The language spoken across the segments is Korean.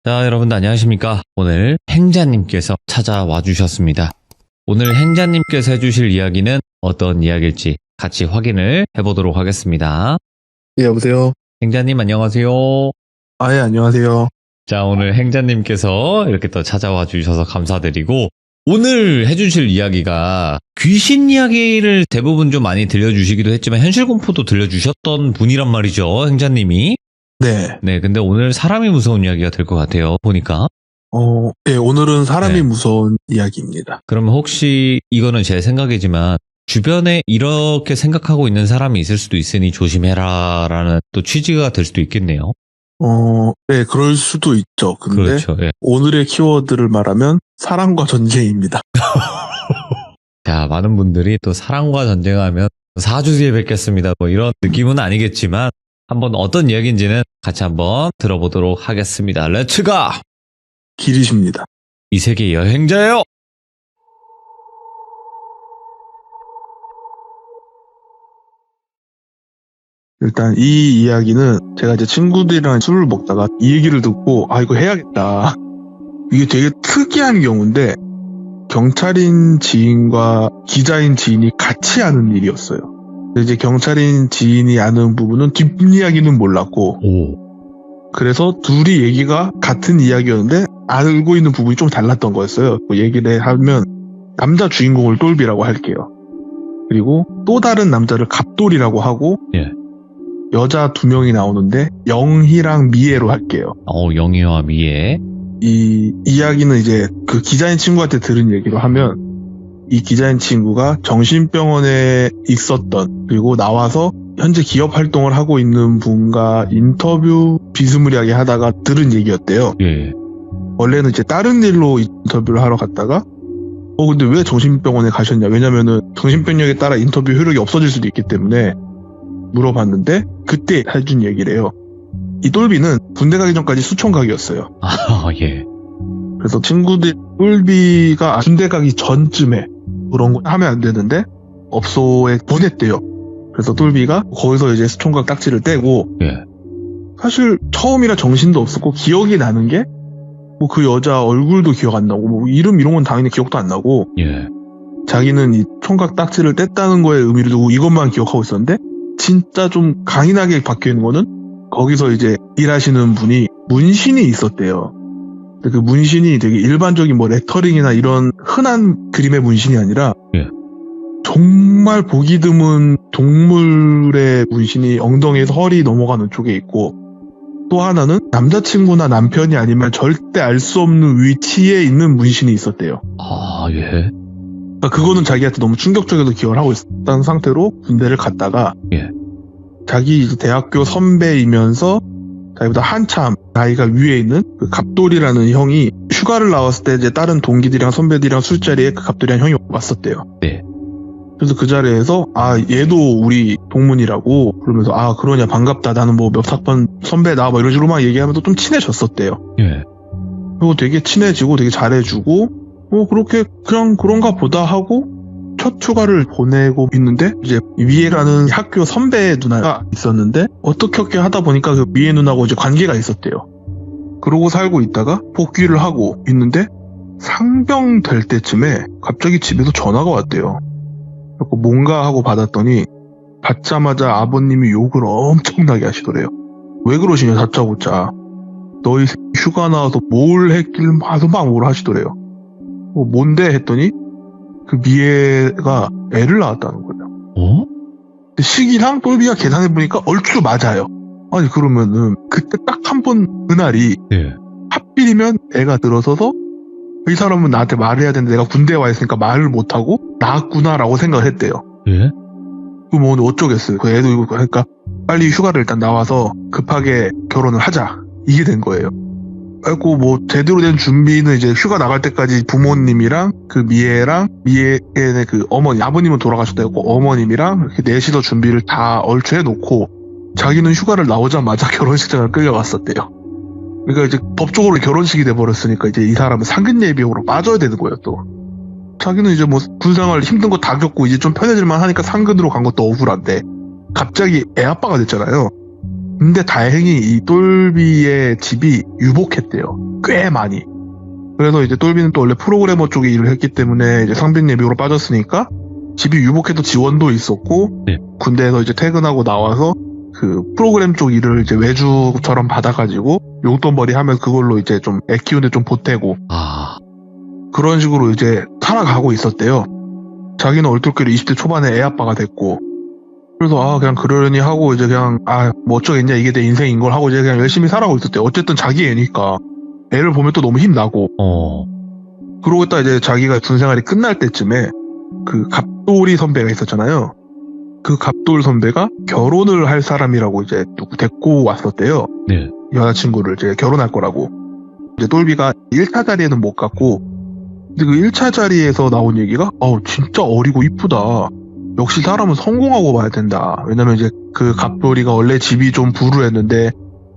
자, 여러분들 안녕하십니까? 오늘 행자님께서 찾아와 주셨습니다. 오늘 행자님께서 해주실 이야기는 어떤 이야기일지 같이 확인을 해보도록 하겠습니다. 예, 여보세요? 행자님 안녕하세요. 예, 안녕하세요. 자, 오늘 행자님께서 이렇게 또 찾아와 주셔서 감사드리고, 오늘 해주실 이야기가 귀신 이야기를 대부분 좀 많이 들려주시기도 했지만 현실 공포도 들려주셨던 분이란 말이죠, 행자님이. 네. 네, 근데 오늘 사람이 무서운 이야기가 될 것 같아요, 보니까. 예, 오늘은 사람이 네. 무서운 이야기입니다. 그러면 혹시 이거는 제 생각이지만 주변에 이렇게 생각하고 있는 사람이 있을 수도 있으니 조심해라 라는 또 취지가 될 수도 있겠네요. 네, 그럴 수도 있죠. 근데 그렇죠. 예. 오늘의 키워드를 말하면 사랑과 전쟁입니다. 자, 많은 분들이 또 사랑과 전쟁하면 4주 뒤에 뵙겠습니다. 뭐 이런 느낌은 아니겠지만 한번 어떤 이야기인지는 같이 한번 들어보도록 하겠습니다. 렛츠가! 길이십니다. 이 세계 여행자예요! 일단 이 이야기는 제가 이제 친구들이랑 술을 먹다가 이 얘기를 듣고 이거 해야겠다. 이게 되게 특이한 경우인데 경찰인 지인과 기자인 지인이 같이 아는 일이었어요. 근데 이제 경찰인 지인이 아는 부분은 뒷이야기는 몰랐고 그래서 둘이 얘기가 같은 이야기였는데 알고 있는 부분이 좀 달랐던 거였어요. 얘기를 하면 남자 주인공을 똘비라고 할게요. 그리고 또 다른 남자를 갑돌이라고 하고 예. 여자 2명이 나오는데 영희랑 미애로 할게요. 영희와 미애. 이 이야기는 이제 그 기자인 친구한테 들은 얘기로 하면 이 기자인 친구가 정신병원에 있었던 그리고 나와서 현재 기업 활동을 하고 있는 분과 인터뷰 비스무리하게 하다가 들은 얘기였대요. 예. 원래는 이제 다른 일로 인터뷰를 하러 갔다가 근데 왜 정신병원에 가셨냐? 왜냐면은 정신병력에 따라 인터뷰 효력이 없어질 수도 있기 때문에 물어봤는데 그때 해준 얘기래요. 이 똘비는 군대 가기 전까지 수총각이었어요. 예. 그래서 친구들 똘비가 군대 가기 전쯤에 그런 거 하면 안 되는데 업소에 보냈대요. 그래서 똘비가 거기서 이제 수총각 딱지를 떼고 예. 사실 처음이라 정신도 없었고 기억이 나는 게 뭐 그 여자 얼굴도 기억 안 나고 뭐 이름 이런 건 당연히 기억도 안 나고 예. 자기는 이 총각 딱지를 뗐다는 거에 의미를 두고 이것만 기억하고 있었는데 진짜 좀 강인하게 박혀있는 거는 거기서 이제 일하시는 분이 문신이 있었대요. 근데 그 문신이 되게 일반적인 뭐 레터링이나 이런 흔한 그림의 문신이 아니라 예. 정말 보기 드문 동물의 문신이 엉덩이에서 허리 넘어가는 쪽에 있고 또 하나는 남자친구나 남편이 아니면 절대 알 수 없는 위치에 있는 문신이 있었대요. 예. 그러니까 그거는 자기한테 너무 충격적이어서 기억을 하고 있었던 상태로 군대를 갔다가 예. 자기 이제 대학교 선배이면서 자기보다 한참 나이가 위에 있는 그 갑돌이라는 형이 휴가를 나왔을 때 이제 다른 동기들이랑 선배들이랑 술자리에 그 갑돌이라는 형이 왔었대요. 네. 그래서 그 자리에서 얘도 우리 동문이라고 그러면서 그러냐 반갑다 나는 뭐 몇 학번 선배다 뭐 이런 식으로 막 얘기하면서 좀 친해졌었대요. 예. 그리고 되게 친해지고 되게 잘해주고 그렇게 그냥 그런가 보다 하고 첫 휴가를 보내고 있는데 이제 미애 가는 학교 선배 누나가 있었는데 어떻게 하다 보니까 그 미애 누나하고 이제 관계가 있었대요. 그러고 살고 있다가 복귀를 하고 있는데 상병 될 때쯤에 갑자기 집에서 전화가 왔대요. 그래서 뭔가 하고 받았더니 받자마자 아버님이 욕을 엄청나게 하시더래요. 왜 그러시냐 다짜고짜. 너희 휴가 나와서 뭘 했길 막 뭐라 하시더래요. 뭔데 했더니 그 미애가 애를 낳았다는 거예요. 근데 시기랑 똘비가 계산해보니까 얼추 맞아요. 아니 그러면은 그때 딱 한 번 그날이 예. 하필이면 애가 들어서서 이 사람은 나한테 말을 해야 되는데 내가 군대에 와 있으니까 말을 못하고 낳았구나라고 생각을 했대요. 예. 그럼 오늘 어쩌겠어요. 그 애도 이거 그러니까 빨리 휴가를 일단 나와서 급하게 결혼을 하자. 이게 된 거예요. 그리고 뭐 제대로 된 준비는 이제 휴가 나갈 때까지 부모님이랑 그 미애랑 미애의 그 어머니 아버님은 돌아가셨다고 어머님이랑 이렇게 넷이서 준비를 다 얼추 해놓고 자기는 휴가를 나오자마자 결혼식장을 끌려갔었대요. 그러니까 이제 법적으로 결혼식이 돼버렸으니까 이제 이 사람은 상근예비용으로 빠져야 되는 거예요 또. 자기는 이제 뭐 군생활 힘든 거 다 겪고 이제 좀 편해질만 하니까 상근으로 간 것도 억울한데 갑자기 애 아빠가 됐잖아요. 근데 다행히 이 똘비의 집이 유복했대요. 꽤 많이. 그래서 이제 똘비는 또 원래 프로그래머 쪽에 일을 했기 때문에 이제 상빈 예비로 빠졌으니까 집이 유복해도 지원도 있었고 네. 군대에서 이제 퇴근하고 나와서 그 프로그램 쪽 일을 이제 외주처럼 받아가지고 용돈벌이 하면 그걸로 이제 좀 애 키우는데 좀 보태고 아, 그런 식으로 이제 살아가고 있었대요. 자기는 얼떨결에 20대 초반에 애 아빠가 됐고 그래서 그냥 그러려니 하고 이제 그냥 뭐 어쩌겠냐 이게 내 인생인 걸 하고 이제 그냥 열심히 살아가고 있었대요. 어쨌든 자기 애니까 애를 보면 또 너무 힘나고 그러고 있다 이제 자기가 군 생활이 끝날 때쯤에 그 갑돌이 선배가 있었잖아요. 그 갑돌 선배가 결혼을 할 사람이라고 이제 누구 데리고 왔었대요. 네. 여자친구를 이제 결혼할 거라고. 이제 똘비가 1차 자리에는 못 갔고 근데 그 1차 자리에서 나온 얘기가 진짜 어리고 이쁘다. 역시 사람은 성공하고 봐야 된다. 왜냐면 이제 그 갑돌이가 원래 집이 좀 불우했는데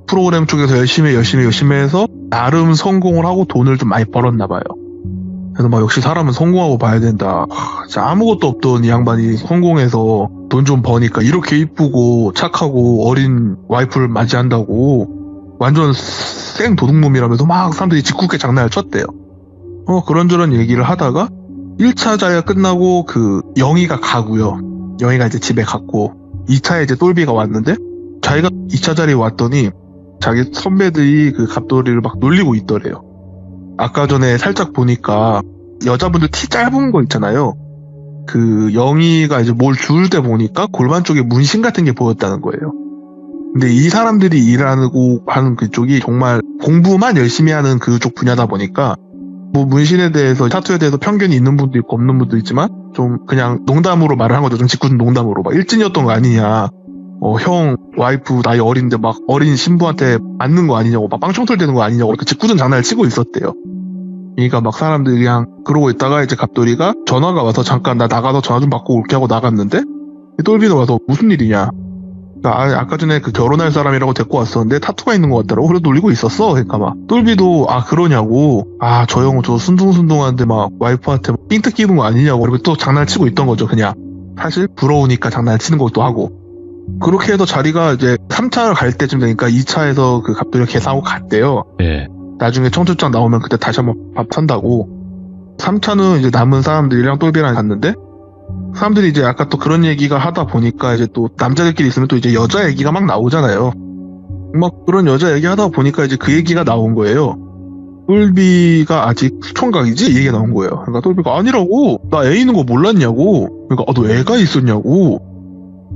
프로그램 쪽에서 열심히 해서 나름 성공을 하고 돈을 좀 많이 벌었나 봐요. 그래서 막 역시 사람은 성공하고 봐야 된다. 진짜 아무것도 없던 이 양반이 성공해서 돈 좀 버니까 이렇게 이쁘고 착하고 어린 와이프를 맞이한다고 완전 생 도둑놈이라면서 막 사람들이 짓궂게 장난을 쳤대요. 그런저런 얘기를 하다가 1차 자리가 끝나고 그 영희가 가고요. 영희가 이제 집에 갔고 2차에 이제 똘비가 왔는데 자기가 2차 자리에 왔더니 자기 선배들이 그 갑돌이를 막 놀리고 있더래요. 아까 전에 살짝 보니까 여자분들 티 짧은 거 있잖아요. 그 영희가 이제 뭘 주울 때 보니까 골반 쪽에 문신 같은 게 보였다는 거예요. 근데 이 사람들이 일하고 하는 그쪽이 정말 공부만 열심히 하는 그쪽 분야다 보니까 뭐 문신에 대해서 타투에 대해서 편견이 있는 분도 있고 없는 분도 있지만 좀 그냥 농담으로 말을 한 거죠. 좀 짓궂은 농담으로 막 일진이었던 거 아니냐. 형 와이프 나이 어린데 막 어린 신부한테 맞는 거 아니냐고 막 빵청털 되는 거 아니냐고 이렇게 짓궂은 장난을 치고 있었대요. 그러니까 막 사람들이 그냥 그러고 있다가 이제 갑돌이가 전화가 와서 잠깐 나 나가서 전화 좀 받고 올게 하고 나갔는데 똘비는 와서 무슨 일이냐. 그러니까 아까 전에 그 결혼할 사람이라고 데리고 왔었는데 타투가 있는 것 같더라고. 그래서 놀리고 있었어. 그러니까 막 똘비도 그러냐고. 저 형 저 순둥순둥한데 막 와이프한테 삥트 끼는 거 아니냐고. 그리고 또 장난치고 있던 거죠. 그냥 사실 부러우니까 장난치는 것도 하고. 그렇게 해서 자리가 이제 3차를 갈 때쯤 되니까 2차에서 그 갑돌이가 계산하고 갔대요. 네. 나중에 청첩장 나오면 그때 다시 한번 밥 산다고. 3차는 이제 남은 사람들이랑 똘비랑 갔는데 사람들이 이제 아까 또 그런 얘기가 하다 보니까 이제 또 남자들끼리 있으면 또 이제 여자 얘기가 막 나오잖아요. 막 그런 여자 얘기 하다 보니까 이제 그 얘기가 나온 거예요. 똘비가 아직 수총각이지? 이 얘기가 나온 거예요. 그러니까 똘비가 아니라고. 나 애 있는 거 몰랐냐고. 그러니까 너 애가 있었냐고.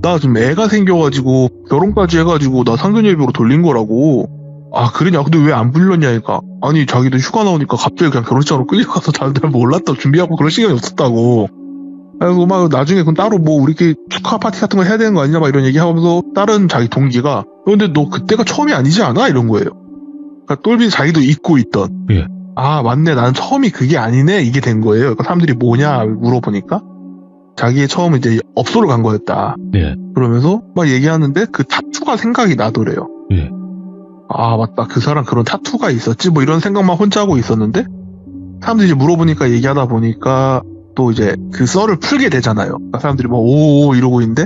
나 지금 애가 생겨가지고 결혼까지 해가지고 나 상견례비로 돌린 거라고. 그러냐? 근데 왜 안 불렀냐니까. 아니 자기도 휴가 나오니까 갑자기 그냥 결혼식장으로 끌려가서 잘 몰랐다 준비하고 그럴 시간이 없었다고. 그래서 막 나중에 그럼 따로 뭐 우리끼리 축하 파티 같은 거 해야 되는 거 아니냐 막 이런 얘기하면서 다른 자기 동기가 근데 너 그때가 처음이 아니지 않아? 이런 거예요. 그러니까 똘비 자기도 잊고 있던. 예. 맞네 나는 처음이 그게 아니네 이게 된 거예요. 그러니까 사람들이 뭐냐 물어보니까 자기의 처음은 이제 업소를 간 거였다. 예. 그러면서 막 얘기하는데 그 타투가 생각이 나더래요. 예. 맞다 그 사람 그런 타투가 있었지 뭐 이런 생각만 혼자 하고 있었는데 사람들이 이제 물어보니까 얘기하다 보니까 또 이제 그 썰을 풀게 되잖아요. 그러니까 사람들이 막 오 이러고 있는데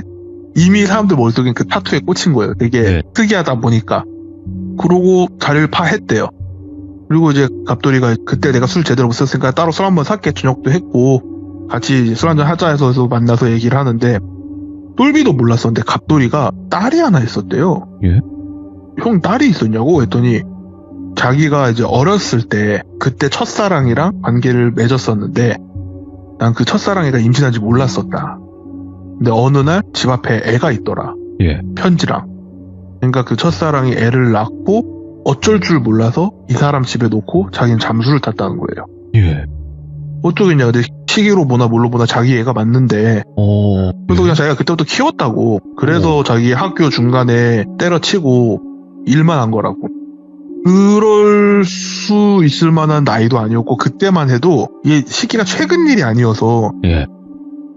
이미 사람들 머릿속엔 그 타투에 꽂힌 거예요. 되게 네. 특이하다 보니까. 그러고 자리를 파했대요. 그리고 이제 갑돌이가 그때 내가 술 제대로 못 썼으니까 따로 술 한번 샀게 저녁도 했고 같이 술 한잔 하자 해서 만나서 얘기를 하는데 똘비도 몰랐었는데 갑돌이가 딸이 하나 있었대요. 예? 형 딸이 있었냐고 했더니 자기가 이제 어렸을 때 그때 첫사랑이랑 관계를 맺었었는데 난 그 첫사랑이가 임신한지 몰랐었다. 근데 어느 날 집 앞에 애가 있더라. 예. 편지랑. 그러니까 그 첫사랑이 애를 낳고 어쩔 줄 몰라서 이 사람 집에 놓고 자기는 잠수를 탔다는 거예요. 예. 어쩌겠냐. 근데 시기로 보나 뭘로 보나 자기 애가 맞는데 그래서 그냥 자기가 그때부터 키웠다고. 그래서 자기 학교 중간에 때려치고 일만 한 거라고. 그럴 수 있을 만한 나이도 아니었고 그때만 해도 이게 시기가 최근 일이 아니어서 예.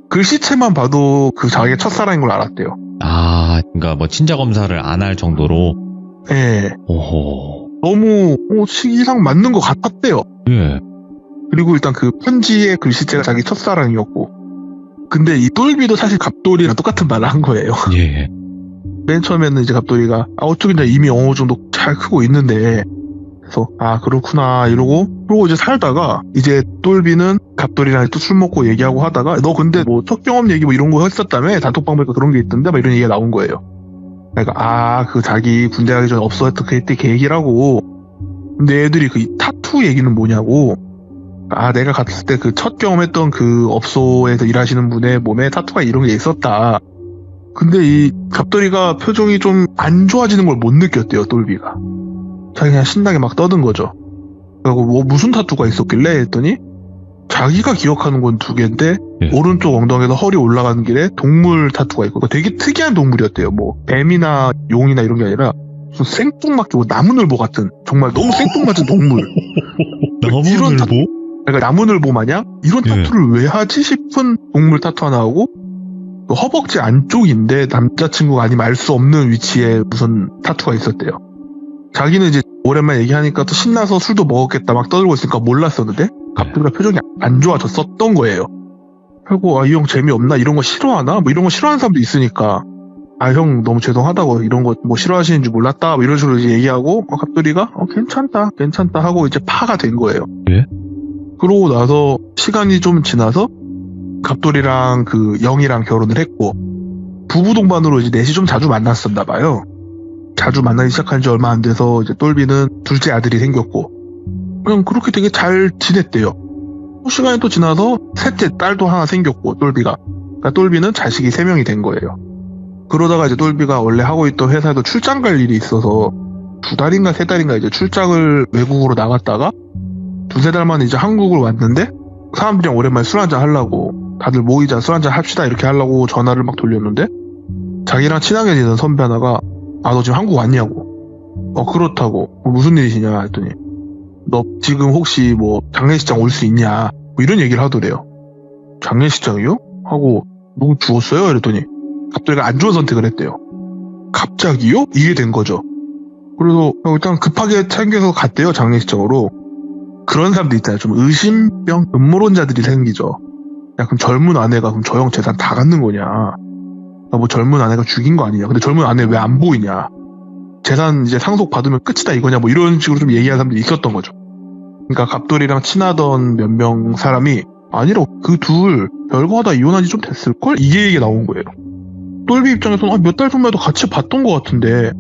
글씨체만 봐도 그 자기의 첫사랑인 걸 알았대요. 그러니까 뭐 친자 검사를 안 할 정도로. 예. 오호. 너무 시기상 맞는 것 같았대요. 예. 그리고 일단 그 편지의 글씨체가 자기 첫사랑이었고 근데 이 똘비도 사실 갑돌이랑 똑같은 말을 한 거예요. 예. 맨 처음에는 이제 갑돌이가 어쩌긴다 이미 어느 정도 잘 크고 있는데, 그래서 그렇구나 이러고, 그러고 이제 살다가 이제 똘비는 갑돌이랑 또 술 먹고 얘기하고 하다가, 너 근데 뭐 첫 경험 얘기 뭐 이런 거 했었다며, 단톡방보니까 그런 게 있던데 막 이런 얘기가 나온 거예요. 그러니까 그 자기 군대 가기 전에 없어했던 그때 걔 얘기라고. 근데 애들이 그 타투 얘기는 뭐냐고. 내가 갔을 때 그 첫 경험했던 그 업소에서 일하시는 분의 몸에 타투가 이런 게 있었다. 근데 이 갑돌이가 표정이 좀 안 좋아지는 걸 못 느꼈대요, 똘비가. 자기 그냥 신나게 막 떠든 거죠. 그리고 뭐 무슨 타투가 있었길래 했더니 자기가 기억하는 건 2개인데 오른쪽 엉덩이에서 허리 올라가는 길에 동물 타투가 있고 되게 특이한 동물이었대요. 뭐 뱀이나 용이나 이런 게 아니라 무슨 생뚱맞고 나무늘보 같은 정말 너무 생뚱맞은 동물. 나무늘보? 그러니까 나무늘보 마냥 이런 타투를 왜 하지 싶은 동물 타투 하나 하고, 허벅지 안쪽인데 남자친구가 아니면 알 수 없는 위치에 무슨 타투가 있었대요. 자기는 이제 오랜만에 얘기하니까 또 신나서 술도 먹었겠다 막 떠들고 있으니까 몰랐었는데 갑돌이가 표정이 안 좋아졌었던 거예요. 그리고 이 형 재미없나? 이런 거 싫어하나? 뭐 이런 거 싫어하는 사람도 있으니까 형 너무 죄송하다고, 이런 거 뭐 싫어하시는 줄 몰랐다 뭐 이런 식으로 이제 얘기하고, 갑돌이가 괜찮다 하고 이제 파가 된 거예요. 예? 그러고 나서 시간이 좀 지나서 갑돌이랑 그 영이랑 결혼을 했고, 부부 동반으로 이제 넷이 좀 자주 만났었나 봐요. 자주 만나기 시작한 지 얼마 안 돼서 이제 똘비는 둘째 아들이 생겼고, 그냥 그렇게 되게 잘 지냈대요. 시간이 또 지나서 셋째 딸도 하나 생겼고, 똘비가. 그러니까 똘비는 자식이 3명이 된 거예요. 그러다가 이제 똘비가 원래 하고 있던 회사에도 출장 갈 일이 있어서 2달인가 3달인가 이제 출장을 외국으로 나갔다가 2-3달 만에 이제 한국을 왔는데, 사람들이랑 오랜만에 술 한잔 하려고, 다들 모이자 술 한잔 합시다 이렇게 하려고 전화를 막 돌렸는데, 자기랑 친하게 지낸 선배 하나가 너 지금 한국 왔냐고. 그렇다고. 무슨 일이시냐 했더니, 너 지금 혹시 뭐 장례식장 올 수 있냐 뭐 이런 얘기를 하더래요. 장례식장이요? 하고 누구 죽었어요? 이랬더니 갑돌이가 안 좋은 선택을 했대요. 갑자기요? 이게 된 거죠. 그래서 일단 급하게 챙겨서 갔대요, 장례식장으로. 그런 사람들 있잖아요. 좀 의심병, 음모론자들이 생기죠. 그럼 젊은 아내가 그럼 저 형 재산 다 갖는 거냐? 뭐 젊은 아내가 죽인 거 아니냐? 근데 젊은 아내 왜 안 보이냐? 재산 이제 상속 받으면 끝이다 이거냐? 뭐 이런 식으로 좀 얘기하는 사람들이 있었던 거죠. 그러니까 갑돌이랑 친하던 몇 명 사람이 아니라고, 그 둘 별거 하다 이혼한 지 좀 됐을걸? 이게 얘기가 나온 거예요. 똘비 입장에서는 몇 달 전에도 같이 봤던 것 같은데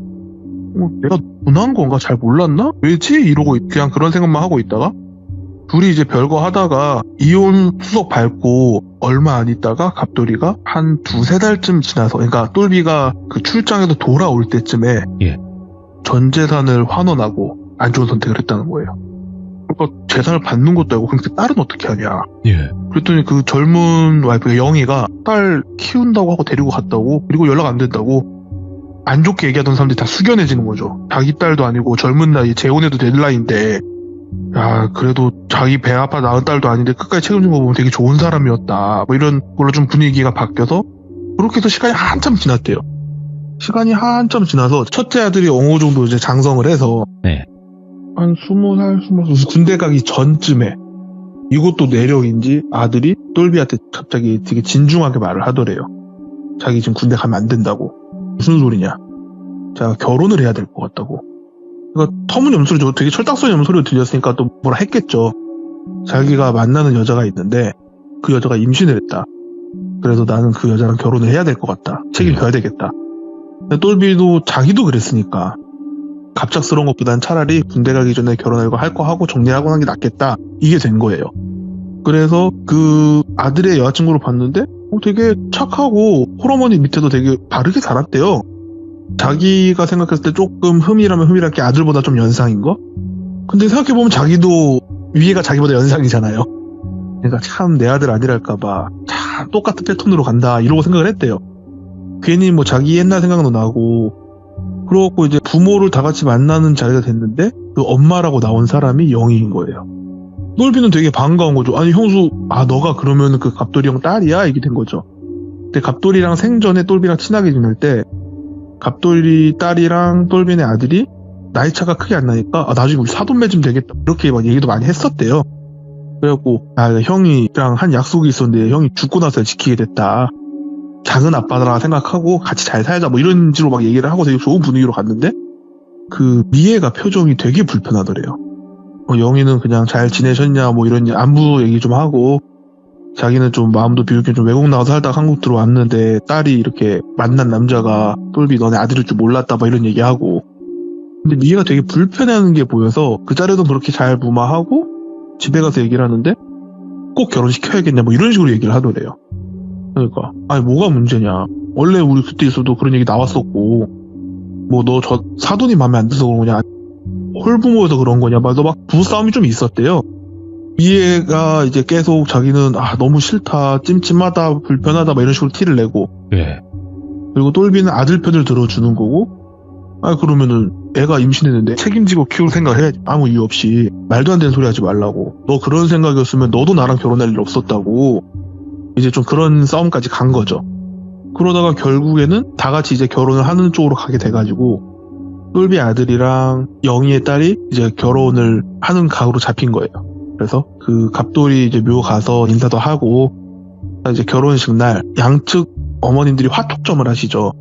내가 분한 건가? 잘 몰랐나? 왜지? 이러고 그냥 그런 생각만 하고 있다가 둘이 이제 별거 하다가 이혼 수속 밟고 얼마 안 있다가 갑돌이가 한 2-3달쯤 지나서, 그러니까 똘비가 그 출장에서 돌아올 때쯤에 전 재산을 환원하고 안 좋은 선택을 했다는 거예요. 그러니까 재산을 받는 것도 아니고 그럼 딸은 어떻게 하냐. 그랬더니 그 젊은 와이프가 영희가 딸 키운다고 하고 데리고 갔다고, 그리고 연락 안 된다고 안 좋게 얘기하던 사람들이 다 숙연해지는 거죠. 자기 딸도 아니고 젊은 나이에 재혼해도 될 나이인데, 그래도 자기 배 아파 낳은 딸도 아닌데 끝까지 책임진 거 보면 되게 좋은 사람이었다 뭐 이런 걸로 좀 분위기가 바뀌어서, 그렇게 해서 시간이 한참 지났대요. 시간이 한참 지나서 첫째 아들이 어느 정도 이제 장성을 해서 한 20살 군대 가기 전쯤에, 이것도 내력인지 아들이 똘비한테 갑자기 되게 진중하게 말을 하더래요. 자기 지금 군대 가면 안 된다고. 무슨 소리냐? 자가 결혼을 해야 될 것 같다고. 그러니까 터무니없는 소리죠. 되게 철딱서니 없는 소리가 들렸으니까 또 뭐라 했겠죠. 자기가 만나는 여자가 있는데 그 여자가 임신을 했다. 그래서 나는 그 여자랑 결혼을 해야 될 것 같다. 책임져야 되겠다. 근데 똘비도 자기도 그랬으니까 갑작스러운 것보단 차라리 군대 가기 전에 결혼하고 할 거 하고 정리하고 하는 게 낫겠다. 이게 된 거예요. 그래서 그 아들의 여자친구를 봤는데 되게 착하고 홀어머니 밑에도 되게 바르게 살았대요. 자기가 생각했을 때 조금 흠이라면 흠이랄 게 아들보다 좀 연상인 거? 근데 생각해보면 자기도 위에가 자기보다 연상이잖아요. 그러니까 참 내 아들 아니랄까봐 참 똑같은 패턴으로 간다 이러고 생각을 했대요. 괜히 뭐 자기 옛날 생각도 나고, 그러고 이제 부모를 다 같이 만나는 자리가 됐는데 그 엄마라고 나온 사람이 영희인 거예요. 똘비는 되게 반가운 거죠. 아니 형수, 너가 그러면 그 갑돌이 형 딸이야? 이게 된 거죠. 근데 갑돌이랑 생전에 똘비랑 친하게 지낼 때 갑돌이 딸이랑 똘비네 아들이 나이 차가 크게 안 나니까 나중에 우리 사돈 맺으면 되겠다 이렇게 막 얘기도 많이 했었대요. 그래갖고 형이랑 한 약속이 있었는데 형이 죽고 나서 지키게 됐다. 작은 아빠라 생각하고 같이 잘 살자 뭐 이런 식으로 막 얘기를 하고 되게 좋은 분위기로 갔는데 그 미애가 표정이 되게 불편하더래요. 영희는 그냥 잘 지내셨냐 뭐 이런 안부 얘기 좀 하고 자기는 좀 마음도 비우게 좀 외국 나가서 살다가 한국 들어왔는데 딸이 이렇게 만난 남자가 똘비 너네 아들일 줄 몰랐다 막 이런 얘기하고 근데 미애가 되게 불편해하는 게 보여서 그 자리도 그렇게 잘 무마하고 집에 가서 얘기를 하는데 꼭 결혼시켜야겠냐 뭐 이런 식으로 얘기를 하더래요. 그러니까 아니 뭐가 문제냐 원래 우리 그때 있어도 그런 얘기 나왔었고 뭐 너 저 사돈이 마음에 안 들어서 그런 거냐 홀부모여서 그런 거냐 막 부부싸움이 좀 있었대요. 미애가 이제 계속 자기는 너무 싫다 찜찜하다 불편하다 막 이런 식으로 티를 내고 예. 그리고 똘비는 아들 편을 들어주는 거고 그러면은 애가 임신했는데 책임지고 키울 생각을 해야지 아무 이유 없이 말도 안 되는 소리 하지 말라고 너 그런 생각이었으면 너도 나랑 결혼할 일 없었다고 이제 좀 그런 싸움까지 간 거죠. 그러다가 결국에는 다 같이 이제 결혼을 하는 쪽으로 가게 돼가지고 똘비 아들이랑 영희의 딸이 이제 결혼을 하는 각으로 잡힌 거예요. 그래서 그 갑돌이 이제 묘 가서 인사도 하고 이제 결혼식 날 양측 어머님들이 화촉점을 하시죠.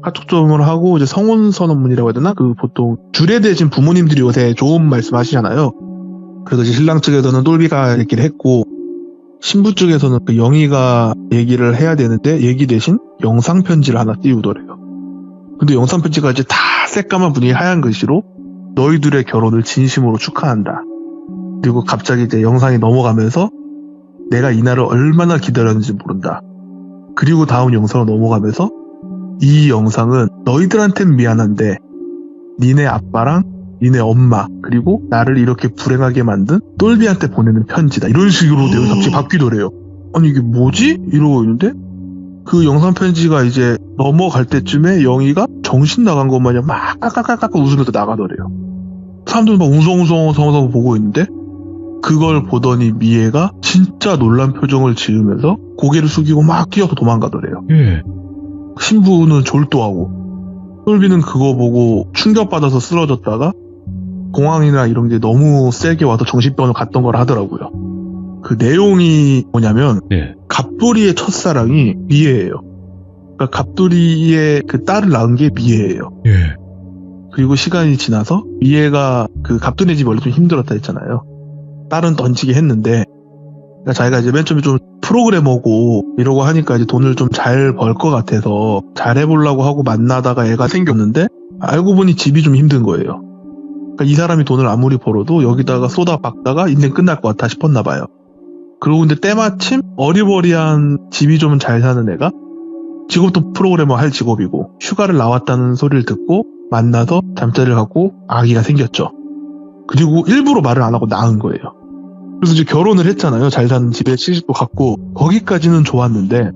화촉점을 하고 이제 성혼선언문이라고 해야 되나? 그 보통 줄에 대신 부모님들이 요새 좋은 말씀 하시잖아요. 그래서 이제 신랑 측에서는 똘비가 얘기를 했고 신부 측에서는 그 영희가 얘기를 해야 되는데 얘기 대신 영상 편지를 하나 띄우더래요. 근데 영상 편지가 이제 다 새까만 분위기 하얀 글씨로 너희들의 결혼을 진심으로 축하한다. 그리고 갑자기 이제 영상이 넘어가면서 내가 이 날을 얼마나 기다렸는지 모른다. 그리고 다음 영상으로 넘어가면서 이 영상은 너희들한텐 미안한데 니네 아빠랑 니네 엄마 그리고 나를 이렇게 불행하게 만든 똘비한테 보내는 편지다. 이런 식으로 내용이 갑자기 바뀌더래요. 아니 이게 뭐지? 이러고 있는데 그 영상 편지가 이제 넘어갈 때쯤에 영희가 정신 나간 것 마냥 막 까까까까 웃으면서 나가더래요. 사람들은 막 웅성웅성 보고 있는데 그걸 보더니 미애가 진짜 놀란 표정을 지으면서 고개를 숙이고 막 뛰어서 도망가더래요. 예. 신부는 졸도하고 똘비는 그거 보고 충격받아서 쓰러졌다가 공황이나 이런 게 너무 세게 와서 정신병원을 갔던 걸 하더라고요. 그 내용이 뭐냐면 예. 갑돌이의 첫사랑이 미애예요. 그러니까 갑돌이의 그 딸을 낳은 게 미애예요. 예. 그리고 시간이 지나서 미애가 그 갑돌이 집이 원래 좀 힘들었다 했잖아요. 딸은 던지게 했는데 그러니까 자기가 이제 맨 처음에 좀 프로그래머고 이러고 하니까 이제 돈을 좀 잘 벌 것 같아서 잘해보려고 하고 만나다가 애가 생겼는데 알고 보니 집이 좀 힘든 거예요. 그러니까 이 사람이 돈을 아무리 벌어도 여기다가 쏟아 박다가 인생 끝날 것 같아 싶었나 봐요. 그러고 근데 때마침 어리버리한 집이 좀 잘 사는 애가 직업도 프로그래머 할 직업이고 휴가를 나왔다는 소리를 듣고 만나서 잠자리를 갖고 아기가 생겼죠. 그리고 일부러 말을 안 하고 낳은 거예요. 그래서 이제 결혼을 했잖아요. 잘 사는 집에 시집도 갔고 거기까지는 좋았는데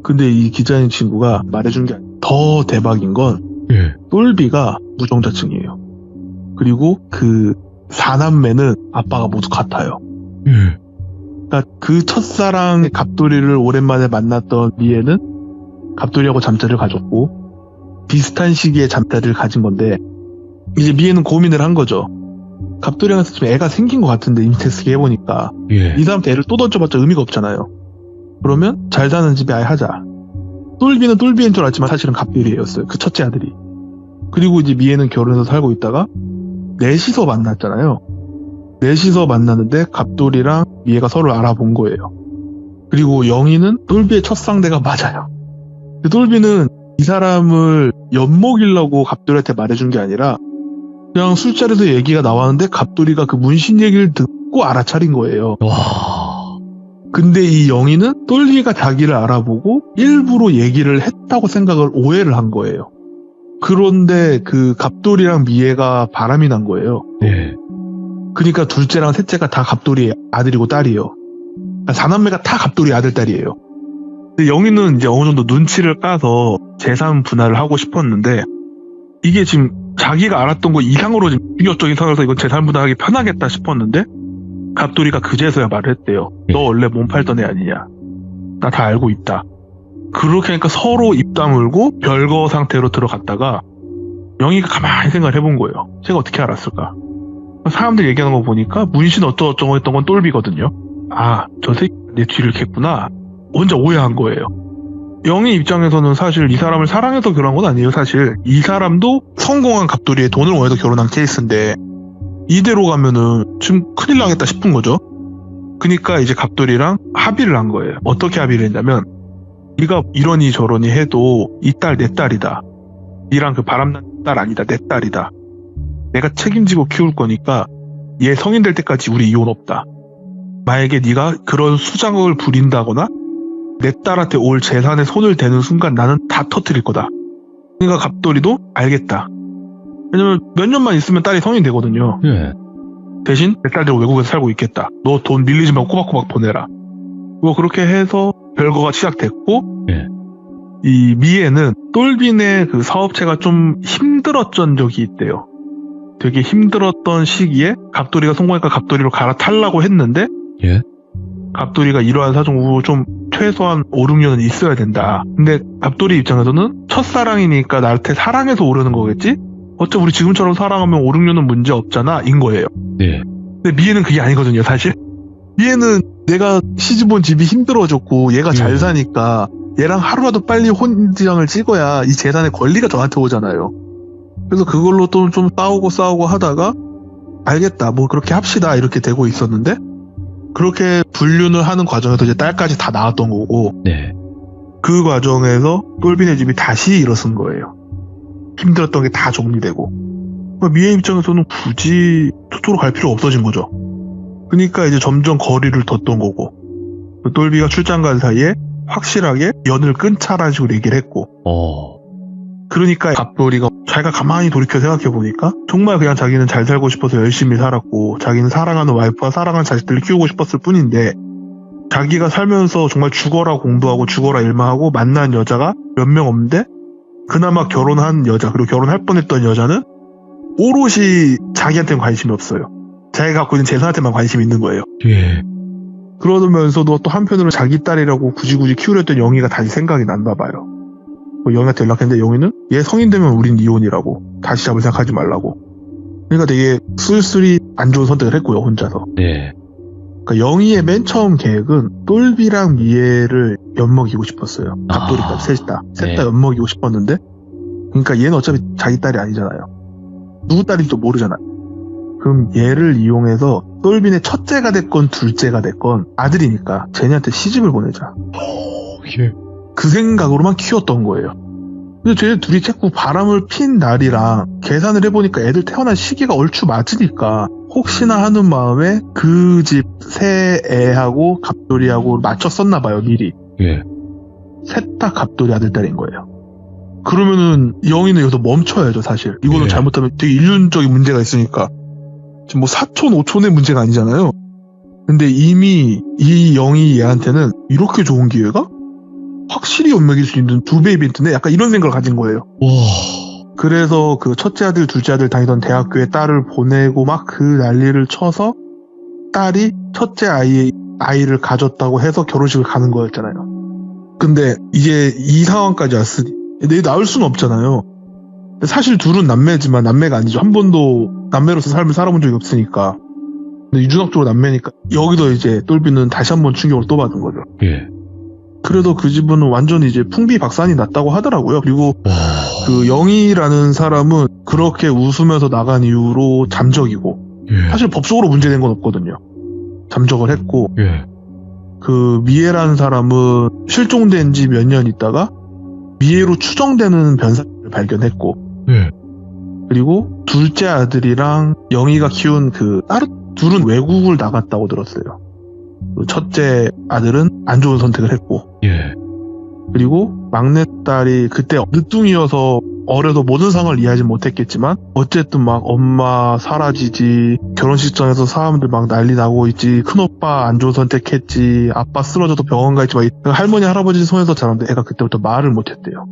근데 이 기자인 친구가 말해준 게 더 대박인 건 예. 똘비가 무정자증이에요. 그리고 그 4남매는 아빠가 모두 같아요. 예. 그러니까 그 첫사랑 갑돌이를 오랜만에 만났던 미애는 갑돌이하고 잠자리를 가졌고 비슷한 시기에 잠자리를 가진 건데 이제 미애는 고민을 한 거죠. 갑돌이랑 좀 애가 생긴 것 같은데 임태스기 해보니까 예. 이 사람한테 애를 또 던져봤자 의미가 없잖아요. 그러면 잘 사는 집에 아예 하자. 똘비는 똘비인 줄 알지만 사실은 갑돌이였어요. 그 첫째 아들이. 그리고 이제 미애는 결혼해서 살고 있다가 넷이서 만났잖아요. 넷이서 만났는데 갑돌이랑 미애가 서로 알아본 거예요. 그리고 영희는 똘비의 첫 상대가 맞아요. 근데 똘비는 이 사람을 엿먹이려고 갑돌이한테 말해준 게 아니라 그냥 술자리에서 얘기가 나왔는데 갑돌이가 그 문신 얘기를 듣고 알아차린 거예요. 와. 근데 이 영희는 똘비가 자기를 알아보고 일부러 얘기를 했다고 생각을 오해를 한 거예요. 그런데 그 갑돌이랑 미애가 바람이 난 거예요. 예. 그러니까 둘째랑 셋째가 다 갑돌이 아들이고 딸이에요. 그러니까 4남매가 다 갑돌이 아들 딸이에요. 근데 영희는 이제 어느 정도 눈치를 까서 재산 분할을 하고 싶었는데 이게 지금 자기가 알았던 거 이상으로 충격적인 상황에서 이건 재산 분할하기 편하겠다 싶었는데 갑돌이가 그제서야 말을 했대요. 너 원래 몸 팔던 애 아니냐. 나 다 알고 있다. 그렇게 하니까 서로 입 다물고 별거 상태로 들어갔다가 영희가 가만히 생각을 해본 거예요. 제가 어떻게 알았을까? 사람들 얘기하는 거 보니까 문신 어쩌고저쩌고 했던 건 똘비거든요. 아, 저 새끼 내 뒤를 캤구나. 혼자 오해한 거예요. 영희 입장에서는 사실 이 사람을 사랑해서 결혼한 건 아니에요. 사실 이 사람도 성공한 갑돌이의 돈을 원해서 결혼한 케이스인데 이대로 가면은 지금 큰일 나겠다 싶은 거죠. 그러니까 이제 갑돌이랑 합의를 한 거예요. 어떻게 합의를 했냐면 네가 이러니 저러니 해도 이 딸 내 딸이다. 니랑 그 바람난 딸 아니다. 내 딸이다. 내가 책임지고 키울 거니까 얘 성인 될 때까지 우리 이혼 없다. 만약에 네가 그런 수작업을 부린다거나 내 딸한테 올 재산에 손을 대는 순간 나는 다 터뜨릴 거다. 그러니까 갑돌이도 알겠다. 왜냐면 몇 년만 있으면 딸이 성인 되거든요. 예. 대신 내 딸대로 외국에서 살고 있겠다. 너 돈 밀리지 말고 꼬박꼬박 보내라. 뭐 그렇게 해서 별거가 시작됐고 예. 이 미애는 똘빈의 그 사업체가 좀 힘들었던 적이 있대요. 되게 힘들었던 시기에 갑돌이가 성공하니까 갑돌이로 갈아타려고 했는데 예. 갑돌이가 이러한 사정으로 좀 최소한 5, 6년은 있어야 된다. 근데 갑돌이 입장에서는 첫사랑이니까 나한테 사랑해서 오르는 거겠지? 어차피 우리 지금처럼 사랑하면 5, 6년은 문제 없잖아 인 거예요. 네. 근데 미애는 그게 아니거든요. 사실 미애는 내가 시집온 집이 힘들어졌고 얘가 잘 사니까 얘랑 하루라도 빨리 혼인장을 찍어야 이 재산의 권리가 저한테 오잖아요. 그래서 그걸로 또 좀 싸우고 하다가 알겠다 뭐 그렇게 합시다 이렇게 되고 있었는데 그렇게 불륜을 하는 과정에서 이제 딸까지 다 나왔던 거고 네. 그 과정에서 똘빈의 집이 다시 일어선 거예요. 힘들었던 게 다 정리되고 미애 입장에서는 굳이 토토로 갈 필요 없어진 거죠. 그러니까 이제 점점 거리를 뒀던 거고 똘비가 출장 간 사이에 확실하게 연을 끊자라는 식으로 얘기를 했고 그러니까 갑돌이가 자기가 가만히 돌이켜 생각해보니까 정말 그냥 자기는 잘 살고 싶어서 열심히 살았고 자기는 사랑하는 와이프와 사랑하는 자식들을 키우고 싶었을 뿐인데 자기가 살면서 정말 죽어라 공부하고 죽어라 일만 하고 만난 여자가 몇 명 없는데 그나마 결혼한 여자 그리고 결혼할 뻔했던 여자는 오롯이 자기한테는 관심이 없어요. 자기가 갖고 있는 재산한테만 관심이 있는 거예요. 예. 그러면서도 또 한편으로 자기 딸이라고 굳이 키우려던 영희가 다시 생각이 났나 봐요. 영희한테 연락했는데 영희는 얘 성인 되면 우린 이혼이라고 다시 잡을 생각하지 말라고. 그러니까 되게 쓸쓸히 안 좋은 선택을 했고요 혼자서. 네. 그러니까 영희의 맨 처음 계획은 똘비랑 미애를 엿먹이고 싶었어요. 갑돌이까지 셋 다 네. 엿먹이고 싶었는데 그러니까 얘는 어차피 자기 딸이 아니잖아요. 누구 딸인지도 모르잖아요. 그럼 얘를 이용해서 똘빈의 첫째가 됐건 둘째가 됐건 아들이니까 쟤네한테 시집을 보내자. 예. 그 생각으로만 키웠던 거예요. 근데 쟤네 둘이 자꾸 바람을 핀 날이랑 계산을 해보니까 애들 태어난 시기가 얼추 맞으니까 혹시나 하는 마음에 그 집 새 애하고 갑돌이하고 맞췄었나 봐요 미리. 예. 셋 다 갑돌이 아들 딸인 거예요. 그러면은 영희는 여기서 멈춰야죠 사실. 이거는 예. 잘못하면 되게 인륜적인 문제가 있으니까. 지금 뭐 4촌 5촌의 문제가 아니잖아요. 근데 이미 이 영희 얘한테는 이렇게 좋은 기회가 확실히 엿먹일 수 있는 두 배 이벤트네. 약간 이런 생각을 가진 거예요. 와. 그래서 그 첫째 아들 둘째 아들 다니던 대학교에 딸을 보내고 막 그 난리를 쳐서 딸이 첫째 아이를 가졌다고 해서 결혼식을 가는 거였잖아요. 근데 이제 이 상황까지 왔으니 내 낳을 수는 없잖아요. 사실 둘은 남매지만 남매가 아니죠. 한 번도 남매로서 삶을 살아본 적이 없으니까. 근데 유전학적으로 남매니까 여기도 이제 똘비는 다시 한번 충격을 또 받은 거죠. 예. 그래도 그 집은 완전히 이제 풍비박산이 났다고 하더라고요. 그리고 그 영희라는 사람은 그렇게 웃으면서 나간 이후로 잠적이고 예. 사실 법적으로 문제된 건 없거든요. 잠적을 했고 예. 그 미애라는 사람은 실종된 지 몇 년 있다가 미애로 추정되는 변사를 발견했고 예. 그리고 둘째 아들이랑 영희가 키운 그 딸 둘은 외국을 나갔다고 들었어요. 그 첫째 아들은 안 좋은 선택을 했고 예. 그리고 막내딸이 그때 늦둥이여서 어려서 모든 상황을 이해하지 못했겠지만 어쨌든 막 엄마 사라지지 결혼식장에서 사람들 막 난리 나고 있지 큰오빠 안 좋은 선택했지 아빠 쓰러져도 병원 가 있지 막 할머니 할아버지 손에서 자랐는데 애가 그때부터 말을 못했대요.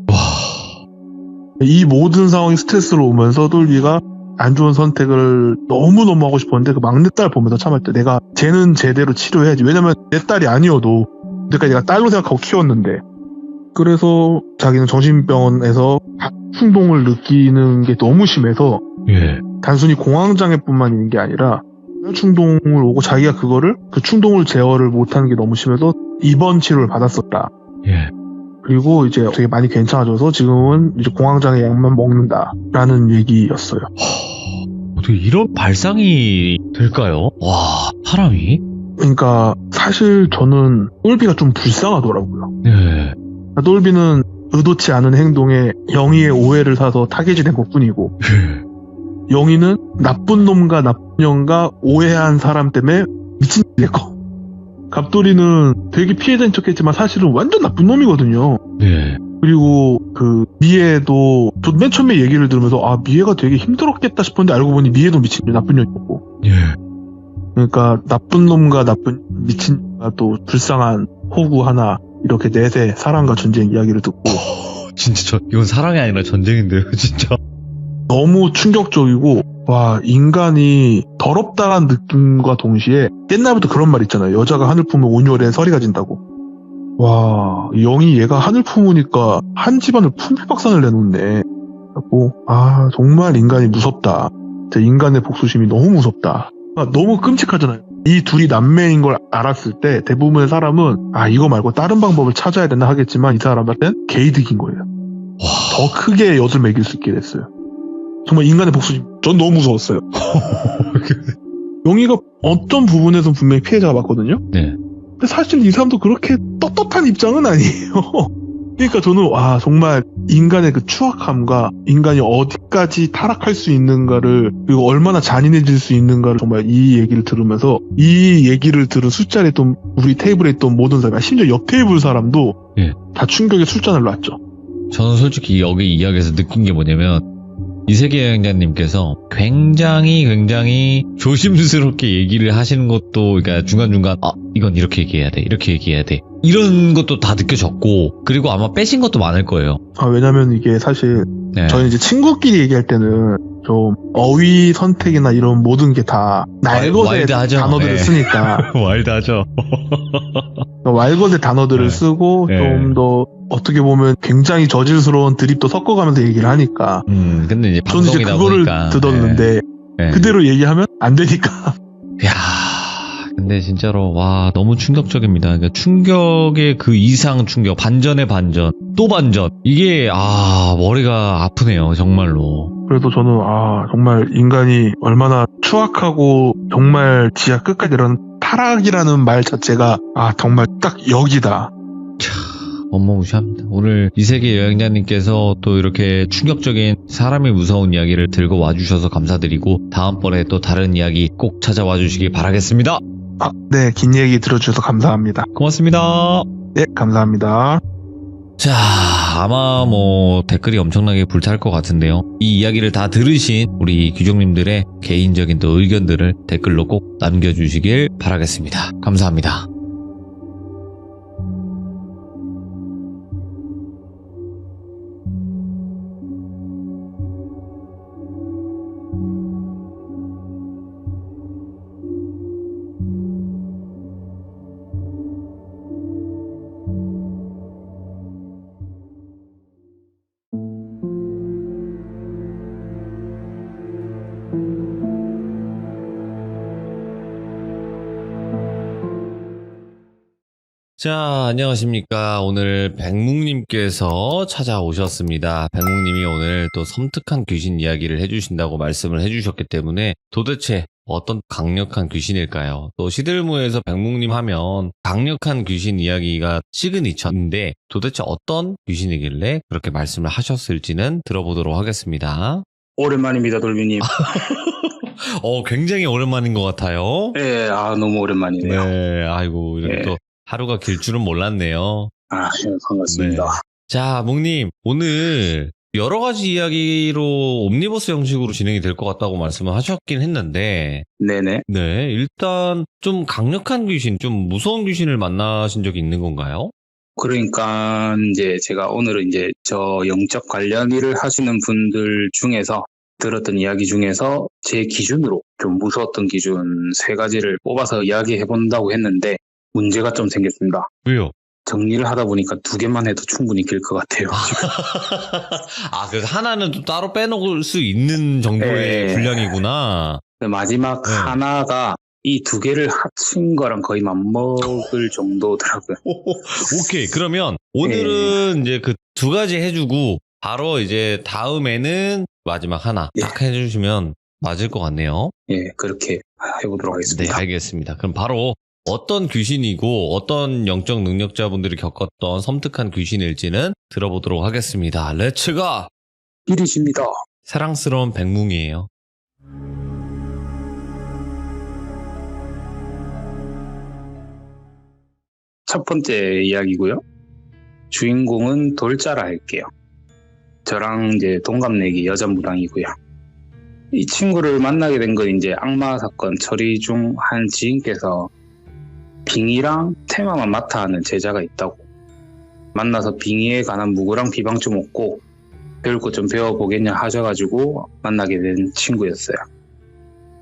이 모든 상황이 스트레스로 오면서 똘비가 안 좋은 선택을 너무너무 하고 싶었는데 그 막내딸 보면서 참았대. 내가 쟤는 제대로 치료해야지. 왜냐면 내 딸이 아니어도 그러니까 내가 딸로 생각하고 키웠는데 그래서 자기는 정신병원에서 충동을 느끼는 게 너무 심해서 예. 단순히 공황장애뿐만 있는 게 아니라 충동을 오고 자기가 그거를 그 충동을 제어를 못하는 게 너무 심해서 입원 치료를 받았었다. 예. 그리고 이제 되게 많이 괜찮아져서 지금은 이제 공황장애 약만 먹는다라는 얘기였어요. 어떻게 이런 발상이 될까요? 와, 사람이? 그러니까 사실 저는 똘비가 좀 불쌍하더라고요. 네. 똘비는 의도치 않은 행동에 영희의 오해를 사서 타겟이 된 것뿐이고 영희는 나쁜 놈과 나쁜 년과 오해한 사람 때문에 미친 됐고 갑돌이는 되게 피해자인 척했지만 사실은 완전 나쁜 놈이거든요. 네. 그리고 그 미애도 저 맨 처음에 얘기를 들으면서 아 미애가 되게 힘들었겠다 싶었는데 알고 보니 미애도 미친 나쁜 년이었고 예. 그러니까 나쁜 놈과 나쁜 미친과 또 불쌍한 호구 하나 이렇게 넷의 사랑과 전쟁 이야기를 듣고 진짜 이건 사랑이 아니라 전쟁인데요, 진짜. 너무 충격적이고 와 인간이 더럽다는 느낌과 동시에 옛날부터 그런 말 있잖아요. 여자가 하늘 품으면 온열에 서리가 진다고. 와 영이 얘가 하늘 품으니까 한 집안을 품비박산을 내놓네. 그래갖고 아 정말 인간이 무섭다. 진짜 인간의 복수심이 너무 무섭다. 너무 끔찍하잖아요. 이 둘이 남매인 걸 알았을 때 대부분의 사람은 아 이거 말고 다른 방법을 찾아야 된다 하겠지만 이 사람한테는 개이득인 거예요. 더 크게 엿을 매길 수 있게 됐어요. 정말 인간의 복수심. 전 너무 무서웠어요. 영희가 어떤 부분에서 분명히 피해자가 맞거든요. 네. 근데 사실 이 사람도 그렇게 떳떳한 입장은 아니에요. 그러니까 저는 와 정말 인간의 그 추악함과 인간이 어디까지 타락할 수 있는가를 그리고 얼마나 잔인해질 수 있는가를 정말 이 얘기를 들으면서 이 얘기를 들은 술자리에 있던 우리 테이블에 있던 모든 사람 심지어 옆 테이블 사람도 예. 다 충격의 술잔을 놨죠. 저는 솔직히 여기 이야기에서 느낀 게 뭐냐면 이세계 여행자님께서 굉장히 조심스럽게 얘기를 하시는 것도 그러니까 중간중간 이건 이렇게 얘기해야 돼 이렇게 얘기해야 돼 이런 것도 다 느껴졌고 그리고 아마 빼신 것도 많을 거예요. 왜냐면 이게 사실 네. 저는 이제 친구끼리 얘기할 때는 좀 어휘 선택이나 이런 모든 게 다 날것의 와일드하죠. 단어들을 네. 쓰니까 와일드하죠. 왈것의 단어들을 네. 쓰고 네. 좀 더 어떻게 보면 굉장히 저질스러운 드립도 섞어가면서 얘기를 하니까 근데 이제 저는 이제 방송이다 그거를 보니까 듣었는데 네. 그대로 얘기하면 안 되니까 야, 근데 진짜로 와 너무 충격적입니다. 그러니까 충격의 그 이상 충격, 반전의 반전, 또 반전. 이게 머리가 아프네요, 정말로. 그래서 저는 정말 인간이 얼마나 추악하고 정말 지하 끝까지 이런 타락이라는 말 자체가 정말 딱 여기다. 어마무시합니다. 오늘 이세계 여행자님께서 또 이렇게 충격적인 사람이 무서운 이야기를 들고 와주셔서 감사드리고 다음번에 또 다른 이야기 꼭 찾아와 주시기 바라겠습니다. 네, 긴 얘기 들어주셔서 감사합니다. 고맙습니다. 네, 감사합니다. 자, 아마 댓글이 엄청나게 불탈 것 같은데요. 이 이야기를 다 들으신 우리 귀족님들의 개인적인 또 의견들을 댓글로 꼭 남겨주시길 바라겠습니다. 감사합니다. 자, 안녕하십니까. 오늘 백묵님께서 찾아오셨습니다. 백묵님이 오늘 또 섬뜩한 귀신 이야기를 해주신다고 말씀을 해주셨기 때문에 도대체 어떤 강력한 귀신일까요? 또 시들무에서 백묵님 하면 강력한 귀신 이야기가 시그니처인데 도대체 어떤 귀신이길래 그렇게 말씀을 하셨을지는 들어보도록 하겠습니다. 오랜만입니다, 돌비님. 굉장히 오랜만인 것 같아요. 네, 너무 오랜만이네요. 네, 아이고, 이렇게 네. 또 하루가 길 줄은 몰랐네요. 네, 반갑습니다. 네. 자, 묵님, 오늘 여러 가지 이야기로 옴니버스 형식으로 진행이 될 것 같다고 말씀을 하셨긴 했는데, 네네. 네, 일단 좀 강력한 귀신, 좀 무서운 귀신을 만나신 적이 있는 건가요? 그러니까 이제 제가 오늘은 이제 저 영적 관련 일을 하시는 분들 중에서 들었던 이야기 중에서 제 기준으로 좀 무서웠던 기준 3가지를 뽑아서 이야기해 본다고 했는데 문제가 좀 생겼습니다. 왜요? 정리를 하다 보니까 2개만 해도 충분히 길 것 같아요. 그래서 하나는 또 따로 빼놓을 수 있는 정도의 네. 분량이구나. 마지막 네. 하나가 이 2개를 합친 거랑 거의 맞먹을 정도더라고요. 오케이. 그러면 오늘은 이제 그 두 가지 해주고 바로 이제 다음에는 마지막 하나 예. 딱 해주시면 맞을 것 같네요. 예, 그렇게 해보도록 네, 하겠습니다. 알겠습니다. 그럼 바로 어떤 귀신이고 어떤 영적 능력자분들이 겪었던 섬뜩한 귀신일지는 들어보도록 하겠습니다. 렛츠가! 일이십니다. 사랑스러운 백뭉이에요. 첫 번째 이야기고요. 주인공은 돌자라 할게요. 저랑 이제 동갑내기 여자 무당이고요. 이 친구를 만나게 된 건 이제 악마 사건 처리 중 한 지인께서 빙의랑 테마만 맡아 하는 제자가 있다고 만나서 빙의에 관한 무구랑 비방 좀 얻고 배울 것 좀 배워보겠냐 하셔가지고 만나게 된 친구였어요.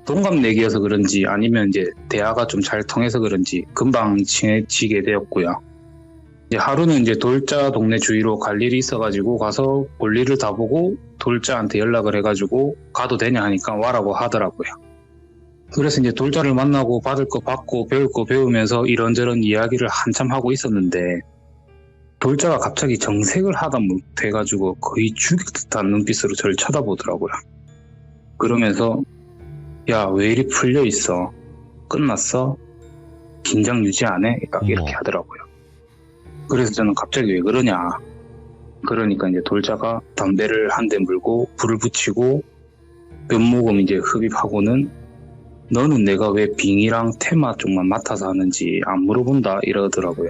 동갑내기여서 그런지 아니면 이제 대화가 좀 잘 통해서 그런지 금방 친해지게 되었고요. 이제 하루는 이제 돌자 동네 주위로 갈 일이 있어가지고 가서 볼일을 다 보고 돌자한테 연락을 해가지고 가도 되냐 하니까 와라고 하더라고요. 그래서 이제 돌자를 만나고 받을 거 받고 배울 거 배우면서 이런저런 이야기를 한참 하고 있었는데 돌자가 갑자기 정색을 하다 못해가지고 거의 죽일 듯한 눈빛으로 저를 쳐다보더라고요. 그러면서 야, 왜 이리 풀려 있어? 끝났어? 긴장 유지 안 해? 이렇게 하더라고요. 그래서 저는 갑자기 왜 그러냐. 그러니까 이제 돌자가 담배를 한 대 물고 불을 붙이고 몇 모금 이제 흡입하고는 너는 내가 왜 빙의랑 테마 쪽만 맡아서 하는지 안 물어본다 이러더라고요.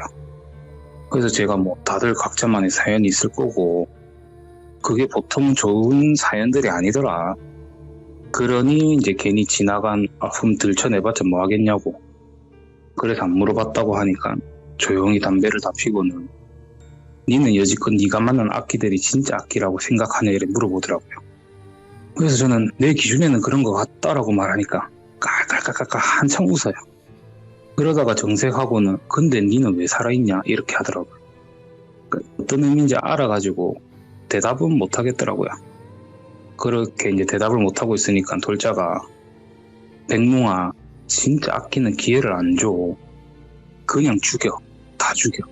그래서 제가 뭐 다들 각자만의 사연이 있을 거고 그게 보통 좋은 사연들이 아니더라. 그러니 이제 괜히 지나간 아픔 들춰내봤자 뭐 하겠냐고. 그래서 안 물어봤다고 하니까 조용히 담배를 다 피고는 니는 여지껏 네가 만난 악기들이 진짜 악기라고 생각하냐 이래 물어보더라고요. 그래서 저는 내 기준에는 그런 것 같다라고 말하니까 깔깔깔깔 한참 웃어요. 그러다가 정색하고는 근데 니는 왜 살아있냐 이렇게 하더라고요. 어떤 의미인지 알아가지고 대답은 못하겠더라고요. 그렇게 이제 대답을 못하고 있으니까 돌자가 백뭉아 진짜 악기는 기회를 안 줘. 그냥 죽여. 다 죽여.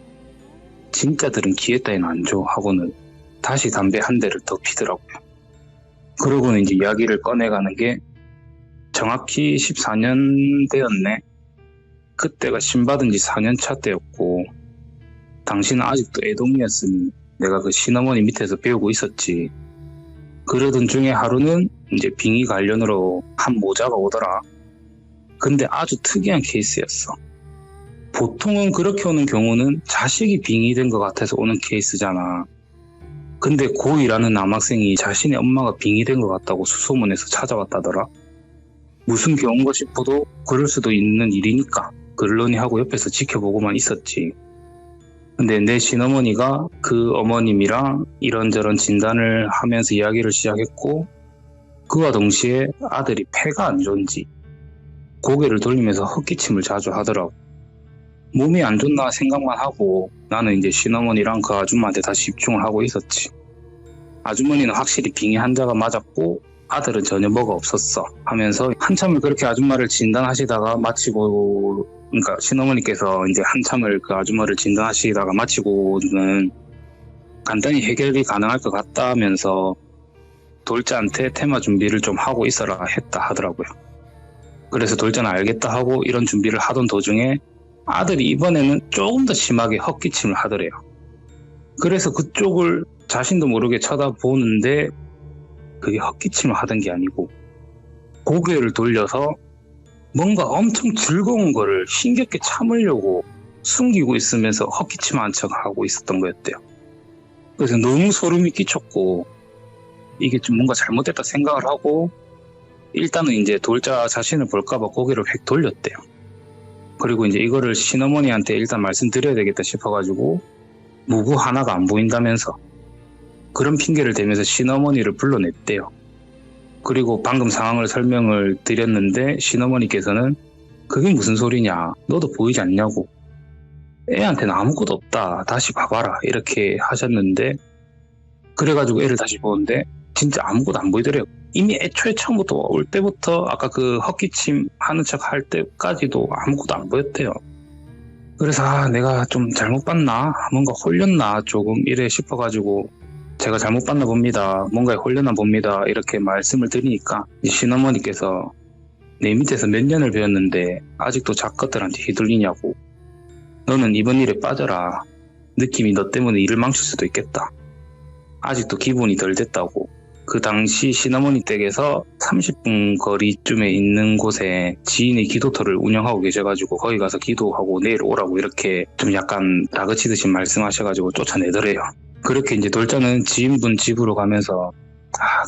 진짜들은 기회 따위는 안 줘 하고는 다시 담배 한 대를 더 피더라고요. 그러고는 이제 이야기를 꺼내가는 게 정확히 14년 되었네. 그때가 신받은 지 4년 차 때였고 당신은 아직도 애동이었으니 내가 그 신어머니 밑에서 배우고 있었지. 그러던 중에 하루는 이제 빙의 관련으로 한 모자가 오더라. 근데 아주 특이한 케이스였어. 보통은 그렇게 오는 경우는 자식이 빙의된 것 같아서 오는 케이스잖아. 근데 고2라는 남학생이 자신의 엄마가 빙의된 것 같다고 수소문해서 찾아왔다더라. 무슨 경우인가 싶어도 그럴 수도 있는 일이니까 그러려니 하고 옆에서 지켜보고만 있었지. 근데 내 친어머니가 그 어머님이랑 이런저런 진단을 하면서 이야기를 시작했고 그와 동시에 아들이 폐가 안 좋은지 고개를 돌리면서 헛기침을 자주 하더라고. 몸이 안 좋나 생각만 하고 나는 이제 친어머니랑 그 아줌마한테 다 집중을 하고 있었지. 아주머니는 확실히 빙의 환자가 맞았고 아들은 전혀 뭐가 없었어 하면서 한참을 그렇게 아줌마를 진단하시다가 마치고 그러니까 친어머니께서 이제 한참을 그 아줌마를 진단하시다가 마치고는 간단히 해결이 가능할 것 같다 하면서 돌자한테 테마 준비를 좀 하고 있어라 했다 하더라고요. 그래서 돌자는 알겠다 하고 이런 준비를 하던 도중에 아들이 이번에는 조금 더 심하게 헛기침을 하더래요. 그래서 그쪽을 자신도 모르게 쳐다보는데 그게 헛기침을 하던 게 아니고 고개를 돌려서 뭔가 엄청 즐거운 거를 힘겹게 참으려고 숨기고 있으면서 헛기침한 척하고 있었던 거였대요. 그래서 너무 소름이 끼쳤고 이게 좀 뭔가 잘못됐다 생각을 하고 일단은 이제 돌자 자신을 볼까봐 고개를 획 돌렸대요. 그리고 이제 이거를 친어머니한테 일단 말씀드려야 되겠다 싶어가지고 무구 하나가 안 보인다면서 그런 핑계를 대면서 친어머니를 불러냈대요. 그리고 방금 상황을 설명을 드렸는데 친어머니께서는 그게 무슨 소리냐 너도 보이지 않냐고 애한테는 아무것도 없다 다시 봐봐라 이렇게 하셨는데 그래가지고 애를 다시 보는데 진짜 아무것도 안 보이더래요. 이미 애초에 처음부터 올 때부터 아까 그 헛기침 하는 척 할 때까지도 아무것도 안 보였대요. 그래서 내가 좀 잘못 봤나? 뭔가 홀렸나? 조금 이래 싶어가지고 제가 잘못 봤나 봅니다. 뭔가에 홀렸나 봅니다. 이렇게 말씀을 드리니까 이 시어머니께서 내 밑에서 몇 년을 배웠는데 아직도 작것들한테 휘둘리냐고. 너는 이번 일에 빠져라. 느낌이 너 때문에 일을 망칠 수도 있겠다. 아직도 기분이 덜 됐다고. 그 당시 시어머니 댁에서 30분 거리쯤에 있는 곳에 지인의 기도터를 운영하고 계셔가지고 거기 가서 기도하고 내일 오라고 이렇게 좀 약간 다그치듯이 말씀하셔가지고 쫓아내더래요. 그렇게 이제 돌자는 지인분 집으로 가면서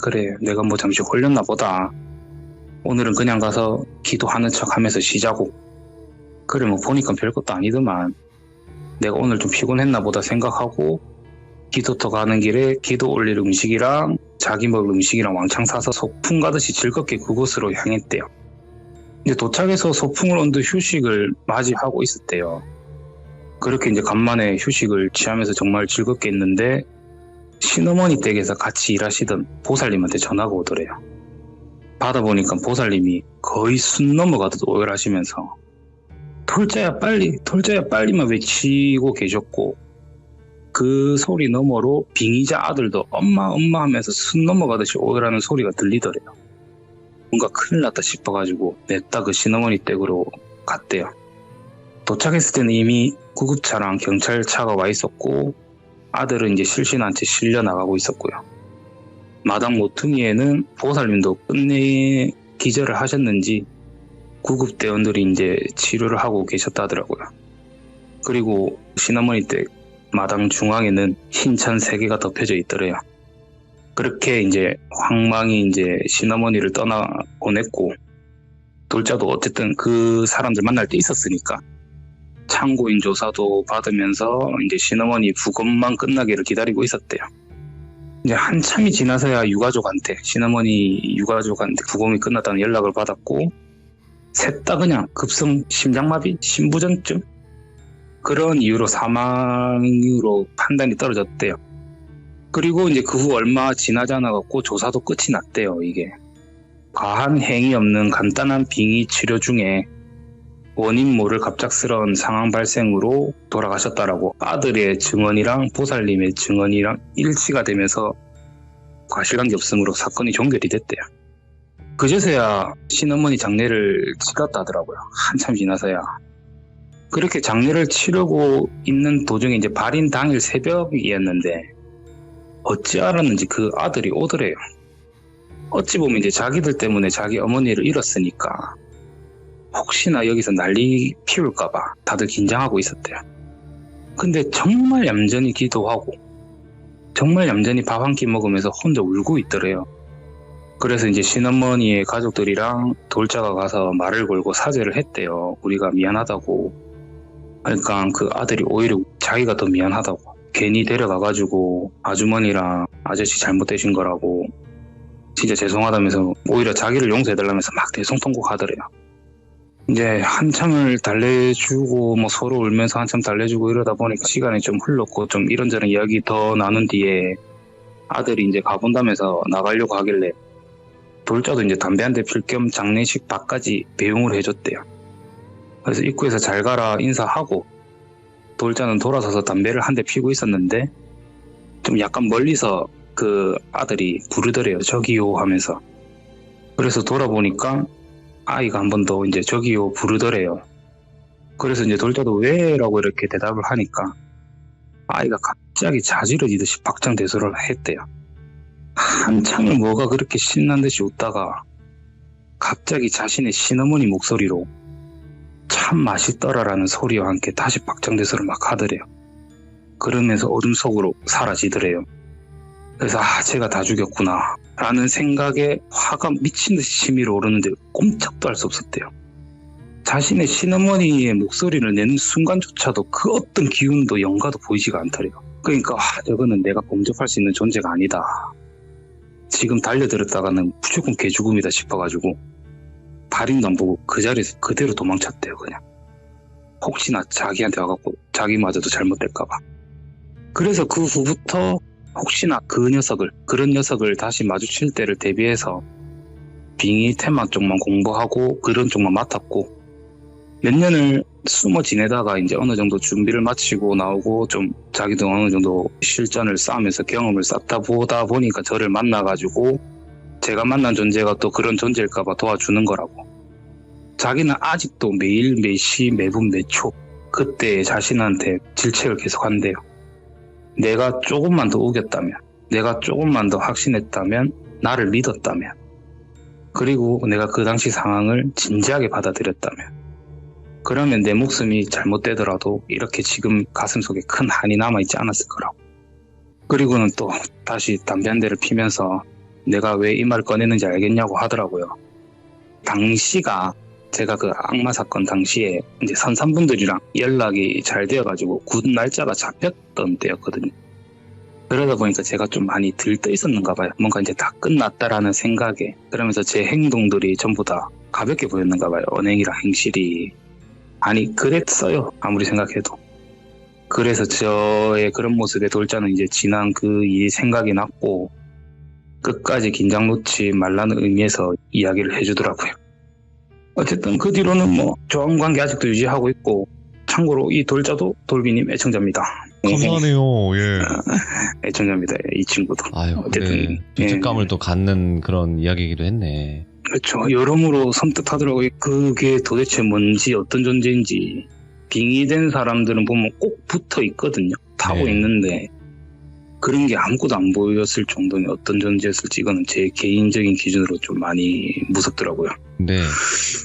그래 내가 뭐 잠시 홀렸나 보다. 오늘은 그냥 가서 기도하는 척 하면서 쉬자고. 그래 뭐 보니까 별것도 아니더만 내가 오늘 좀 피곤했나 보다 생각하고 기도터 가는 길에 기도 올릴 음식이랑 자기 먹을 음식이랑 왕창 사서 소풍 가듯이 즐겁게 그곳으로 향했대요. 이제 도착해서 소풍을 온 듯 휴식을 맞이하고 있었대요. 그렇게 이제 간만에 휴식을 취하면서 정말 즐겁게 했는데 신어머니 댁에서 같이 일하시던 보살님한테 전화가 오더래요. 받아보니까 보살님이 거의 숨 넘어가듯 오열하시면서 돌자야 빨리만 외치고 계셨고 그 소리 너머로 빙의자 아들도 엄마 하면서 숨 넘어가듯이 오열하는 소리가 들리더래요. 뭔가 큰일 났다 싶어가지고 냈다 그 신어머니 댁으로 갔대요. 도착했을 때는 이미 구급차랑 경찰차가 와 있었고 아들은 이제 실신한 채 실려 나가고 있었고요. 마당 모퉁이에는 보살님도 끝내 기절을 하셨는지 구급대원들이 이제 치료를 하고 계셨다더라고요. 그리고 신어머니 댁 마당 중앙에는 흰천 3개가 덮여져 있더래요. 그렇게 이제 황망이 이제 신어머니를 떠나 보냈고 돌자도 어쨌든 그 사람들 만날 때 있었으니까 참고인 조사도 받으면서 이제 신어머니 부검만 끝나기를 기다리고 있었대요. 이제 한참이 지나서야 신어머니 유가족한테 부검이 끝났다는 연락을 받았고 셋 다 그냥 급성 심장마비, 심부전증 그런 이유로 사망으로 판단이 떨어졌대요. 그리고 이제 그 후 얼마 지나지 않아 갖고 조사도 끝이 났대요. 이게 과한 행위 없는 간단한 빙의 치료 중에 원인 모를 갑작스러운 상황 발생으로 돌아가셨다라고 아들의 증언이랑 보살님의 증언이랑 일치가 되면서 과실관계 없음으로 사건이 종결이 됐대요. 그제서야 신어머니 장례를 치렀다 하더라고요. 한참 지나서야. 그렇게 장례를 치르고 있는 도중에 이제 발인 당일 새벽이었는데 어찌 알았는지 그 아들이 오더래요. 어찌 보면 이제 자기들 때문에 자기 어머니를 잃었으니까 혹시나 여기서 난리 피울까봐 다들 긴장하고 있었대요. 근데 정말 얌전히 기도하고 정말 얌전히 밥 한 끼 먹으면서 혼자 울고 있더래요. 그래서 이제 신어머니의 가족들이랑 돌자가 가서 말을 걸고 사죄를 했대요. 우리가 미안하다고. 그러니까 그 아들이 오히려 자기가 더 미안하다고. 괜히 데려가가지고 아주머니랑 아저씨 잘못되신 거라고 진짜 죄송하다면서 오히려 자기를 용서해달라면서 막 대성통곡하더래요. 이제 한참을 달래주고 뭐 서로 울면서 한참 달래주고 이러다 보니까 시간이 좀 흘렀고 좀 이런저런 이야기 더 나눈 뒤에 아들이 이제 가본다면서 나가려고 하길래 돌자도 이제 담배 한 대 필 겸 장례식 밥까지 배웅을 해줬대요. 그래서 입구에서 잘 가라 인사하고 돌자는 돌아서서 담배를 한 대 피고 있었는데 좀 약간 멀리서 그 아들이 부르더래요. 저기요 하면서. 그래서 돌아보니까 아이가 한 번 더 이제 저기요 부르더래요. 그래서 이제 돌자도 왜라고 이렇게 대답을 하니까 아이가 갑자기 자지러지듯이 박장대소를 했대요. 한참을 뭐가 그렇게 신난 듯이 웃다가 갑자기 자신의 신어머니 목소리로 참 맛있더라라는 소리와 함께 다시 박장대소를 막 하더래요. 그러면서 어둠 속으로 사라지더래요. 그래서 제가 다 죽였구나 라는 생각에 화가 미친듯이 치밀어 오르는데 꼼짝도 할 수 없었대요. 자신의 신어머니의 목소리를 내는 순간조차도 그 어떤 기운도 영가도 보이지가 않더래요. 그러니까 저거는 내가 범접할 수 있는 존재가 아니다. 지금 달려들었다가는 무조건 개죽음이다 싶어가지고 발인도 안 보고 그 자리에서 그대로 도망쳤대요. 그냥 혹시나 자기한테 와갖고 자기마저도 잘못될까봐. 그래서 그 후부터 혹시나 그런 녀석을 다시 마주칠 때를 대비해서 빙의 테마 쪽만 공부하고 그런 쪽만 맡았고 몇 년을 숨어 지내다가 이제 어느 정도 준비를 마치고 나오고 좀 자기도 어느 정도 실전을 쌓으면서 경험을 쌓다 보다 보니까 저를 만나가지고 제가 만난 존재가 또 그런 존재일까봐 도와주는 거라고. 자기는 아직도 매일 매시 매분 매초 그때 자신한테 질책을 계속 한대요. 내가 조금만 더 우겼다면, 내가 조금만 더 확신했다면, 나를 믿었다면, 그리고 내가 그 당시 상황을 진지하게 받아들였다면, 그러면 내 목숨이 잘못되더라도 이렇게 지금 가슴속에 큰 한이 남아있지 않았을 거라고. 그리고는 또 다시 담배 한 대를 피면서 내가 왜 이 말을 꺼내는지 알겠냐고 하더라고요. 당시가 제가 그 악마 사건 당시에 이제 선산분들이랑 연락이 잘 되어가지고 군 날짜가 잡혔던 때였거든요. 그러다 보니까 제가 좀 많이 들떠 있었는가 봐요. 뭔가 이제 다 끝났다라는 생각에. 그러면서 제 행동들이 전부 다 가볍게 보였는가 봐요. 언행이랑 행실이. 아니 그랬어요. 아무리 생각해도. 그래서 저의 그런 모습의 돌자는 이제 지난 그 일이 생각이 났고 끝까지 긴장 놓지 말라는 의미에서 이야기를 해주더라고요. 어쨌든 그 뒤로는 뭐 좋은 관계 아직도 유지하고 있고, 참고로 이 돌자도 돌비님 애청자입니다. 감사하네요. 예. 애청자입니다. 이 친구도. 아유, 어쨌든 네. 죄책감을 또 갖는 그런 이야기이기도 했네. 그렇죠. 여러모로 섬뜩하더라고요. 그게 도대체 뭔지 어떤 존재인지. 빙의된 사람들은 보면 꼭 붙어 있거든요. 타고 네. 있는데 그런 게 아무것도 안 보였을 정도면 어떤 존재였을지 이거는 제 개인적인 기준으로 좀 많이 무섭더라고요. 네,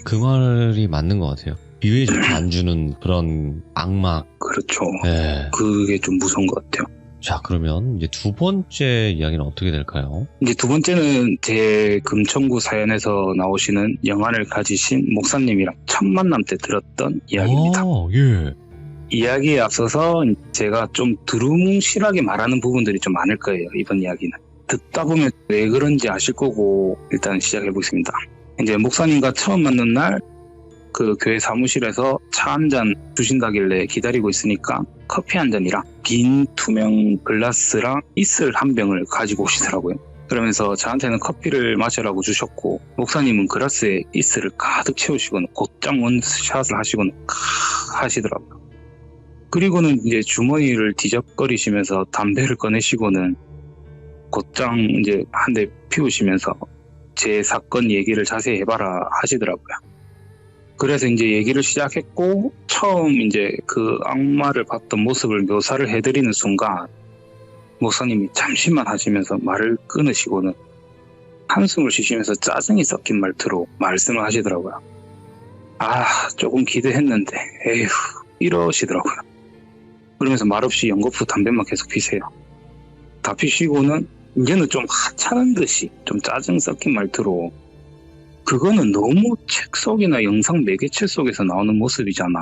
그 말이 맞는 것 같아요. 기회조차 안 주는 그런 악마. 그렇죠. 네. 그게 좀 무서운 것 같아요. 자, 그러면 이제 두 번째 이야기는 어떻게 될까요? 이제 두 번째는 제 금천구 사연에서 나오시는 영안을 가지신 목사님이랑 첫 만남 때 들었던 이야기입니다. 아, 예. 이야기에 앞서서 제가 좀 두루뭉실하게 말하는 부분들이 좀 많을 거예요. 이번 이야기는. 듣다 보면 왜 그런지 아실 거고 일단 시작해 보겠습니다. 이제 목사님과 처음 만난 날 그 교회 사무실에서 차 한 잔 주신다길래 기다리고 있으니까 커피 한 잔이랑 빈 투명 글라스랑 이슬 한 병을 가지고 오시더라고요. 그러면서 저한테는 커피를 마시라고 주셨고 목사님은 글라스에 이슬을 가득 채우시고는 곧장 원샷을 하시고는 하시더라고요. 그리고는 이제 주머니를 뒤적거리시면서 담배를 꺼내시고는 곧장 이제 한 대 피우시면서 제 사건 얘기를 자세히 해봐라 하시더라고요. 그래서 이제 얘기를 시작했고 처음 이제 그 악마를 봤던 모습을 묘사를 해드리는 순간 목사님이 잠시만 하시면서 말을 끊으시고는 한숨을 쉬시면서 짜증이 섞인 말투로 말씀을 하시더라고요. 아, 조금 기대했는데 에휴 이러시더라고요. 그러면서 말없이 연거푸 담배만 계속 피세요. 다 피시고는 이제는 좀 하찮은 듯이 좀 짜증 섞인 말투로 그거는 너무 책 속이나 영상 매개체 속에서 나오는 모습이잖아.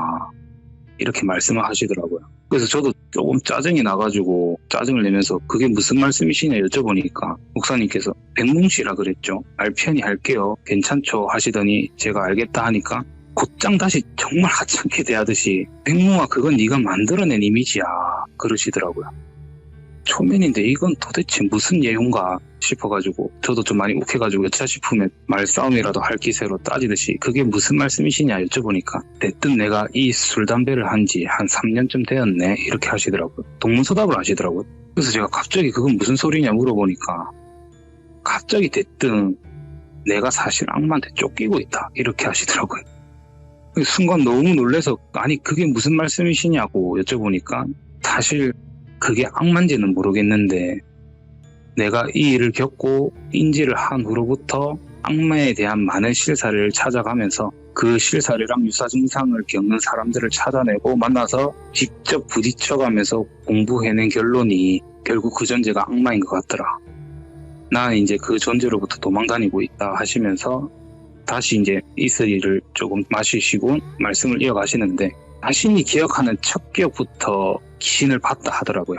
이렇게 말씀을 하시더라고요. 그래서 저도 조금 짜증이 나가지고 짜증을 내면서 그게 무슨 말씀이시냐 여쭤보니까 목사님께서 백뭉씨라 그랬죠. 말 편히 할게요. 괜찮죠 하시더니 제가 알겠다 하니까 곧장 다시 정말 하찮게 대하듯이 백뭉아 그건 네가 만들어낸 이미지야 그러시더라고요. 초면인데 이건 도대체 무슨 내용가 싶어가지고 저도 좀 많이 욱해가지고 여차 싶으면 말싸움이라도 할 기세로 따지듯이 그게 무슨 말씀이시냐 여쭤보니까 대뜸 내가 이 술 담배를 한 지 한 3년쯤 되었네 이렇게 하시더라고요. 동문서답을 하시더라고요. 그래서 제가 갑자기 그건 무슨 소리냐 물어보니까 갑자기 대뜸 내가 사실 악마한테 쫓기고 있다 이렇게 하시더라고요. 순간 너무 놀라서 아니 그게 무슨 말씀이시냐고 여쭤보니까 사실 그게 악마인지는 모르겠는데 내가 이 일을 겪고 인지를 한 후로부터 악마에 대한 많은 실사를 찾아가면서 그 실사례랑 유사 증상을 겪는 사람들을 찾아내고 만나서 직접 부딪혀가면서 공부해낸 결론이 결국 그 존재가 악마인 것 같더라. 나는 이제 그 존재로부터 도망다니고 있다 하시면서 다시 이제 이슬이를 조금 마시시고 말씀을 이어가시는데 자신이 기억하는 첫 기억부터 귀신을 봤다 하더라고요.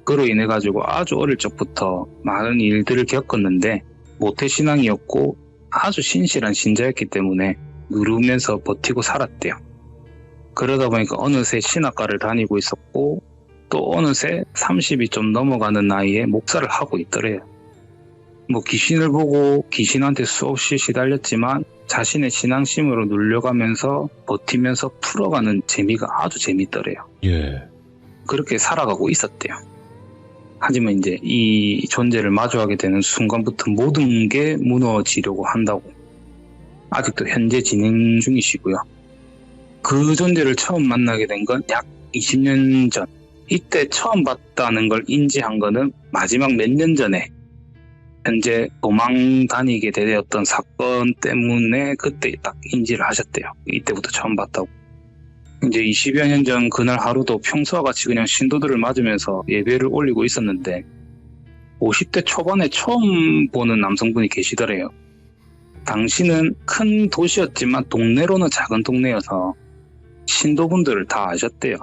그로 인해 가지고 아주 어릴 적부터 많은 일들을 겪었는데 모태신앙이었고 아주 신실한 신자였기 때문에 누르면서 버티고 살았대요. 그러다 보니까 어느새 신학과를 다니고 있었고 또 어느새 30이 좀 넘어가는 나이에 목사를 하고 있더래요. 뭐 귀신을 보고 귀신한테 수없이 시달렸지만 자신의 신앙심으로 눌려가면서 버티면서 풀어가는 재미가 아주 재밌더래요. 예. 그렇게 살아가고 있었대요. 하지만 이제 이 존재를 마주하게 되는 순간부터 모든 게 무너지려고 한다고. 아직도 현재 진행 중이시고요. 그 존재를 처음 만나게 된 건 약 20년 전. 이때 처음 봤다는 걸 인지한 거는 마지막 몇 년 전에 현재 도망 다니게 되었던 사건 때문에 그때 딱 인지를 하셨대요. 이때부터 처음 봤다고. 이제 20여 년 전 그날 하루도 평소와 같이 그냥 신도들을 맞으면서 예배를 올리고 있었는데 50대 초반에 처음 보는 남성분이 계시더래요. 당시는 큰 도시였지만 동네로는 작은 동네여서 신도분들을 다 아셨대요.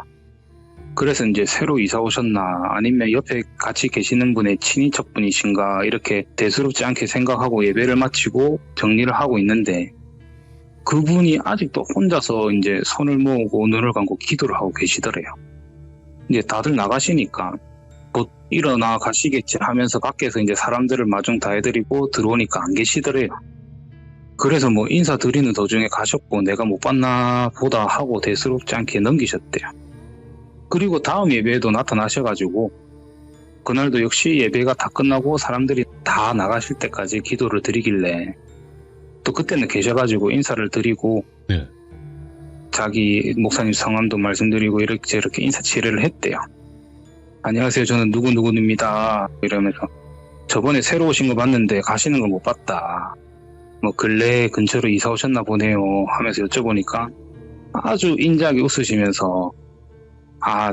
그래서 이제 새로 이사 오셨나 아니면 옆에 같이 계시는 분의 친인척분이신가 이렇게 대수롭지 않게 생각하고 예배를 마치고 정리를 하고 있는데 그분이 아직도 혼자서 이제 손을 모으고 눈을 감고 기도를 하고 계시더래요. 이제 다들 나가시니까 곧 일어나 가시겠지 하면서 밖에서 이제 사람들을 마중 다 해드리고 들어오니까 안 계시더래요. 그래서 뭐 인사드리는 도중에 가셨고 내가 못 봤나 보다 하고 대수롭지 않게 넘기셨대요. 그리고 다음 예배에도 나타나셔가지고 그날도 역시 예배가 다 끝나고 사람들이 다 나가실 때까지 기도를 드리길래 또 그때는 계셔가지고 인사를 드리고 네. 자기 목사님 성함도 말씀드리고 이렇게 저렇게 인사치레를 했대요. 안녕하세요, 저는 누구누구입니다 이러면서 저번에 새로 오신 거 봤는데 가시는 걸 못 봤다. 뭐 근래에 근처로 이사 오셨나 보네요 하면서 여쭤보니까 아주 인자하게 웃으시면서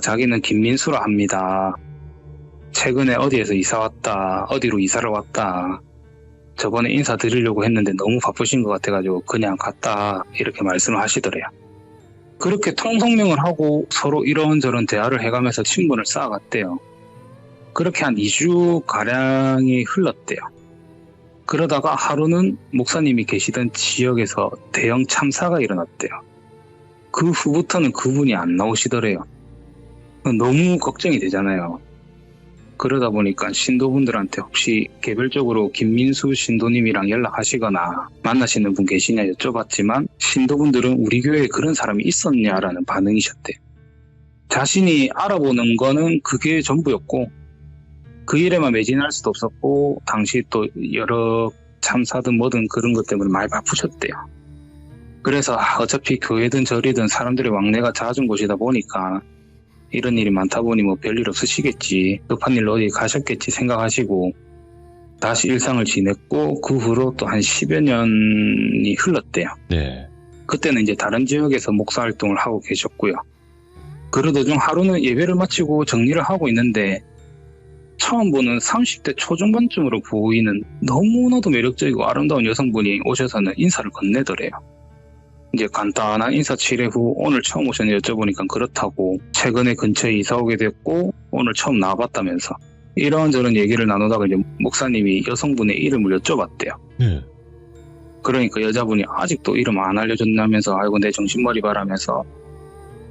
자기는 김민수라 합니다. 최근에 어디에서 이사 왔다. 어디로 이사를 왔다. 저번에 인사드리려고 했는데 너무 바쁘신 것 같아가지고 그냥 갔다. 이렇게 말씀을 하시더래요. 그렇게 통성명을 하고 서로 이런저런 대화를 해가면서 친분을 쌓아갔대요. 그렇게 한 2주가량이 흘렀대요. 그러다가 하루는 목사님이 계시던 지역에서 대형 참사가 일어났대요. 그 후부터는 그분이 안 나오시더래요. 너무 걱정이 되잖아요. 그러다 보니까 신도분들한테 혹시 개별적으로 김민수 신도님이랑 연락하시거나 만나시는 분 계시냐 여쭤봤지만 신도분들은 우리 교회에 그런 사람이 있었냐라는 반응이셨대요. 자신이 알아보는 거는 그게 전부였고 그 일에만 매진할 수도 없었고 당시 또 여러 참사든 뭐든 그런 것 때문에 많이 바쁘셨대요. 그래서 어차피 교회든 절이든 사람들의 왕래가 잦은 곳이다 보니까 이런 일이 많다 보니 뭐 별일 없으시겠지, 급한 일로 어디 가셨겠지 생각하시고 다시 일상을 지냈고 그 후로 또 한 10여 년이 흘렀대요. 네. 그때는 이제 다른 지역에서 목사 활동을 하고 계셨고요. 그러던 중 하루는 예배를 마치고 정리를 하고 있는데 처음 보는 30대 초중반쯤으로 보이는 너무나도 매력적이고 아름다운 여성분이 오셔서는 인사를 건네더래요. 이제 간단한 인사치레 후 오늘 처음 오셨냐 여쭤보니까 그렇다고 최근에 근처에 이사 오게 됐고 오늘 처음 나와봤다면서 이런저런 얘기를 나누다가 이제 목사님이 여성분의 이름을 여쭤봤대요. 네. 그러니까 여자분이 아직도 이름 안 알려줬냐면서 아이고 내 정신머리 바라면서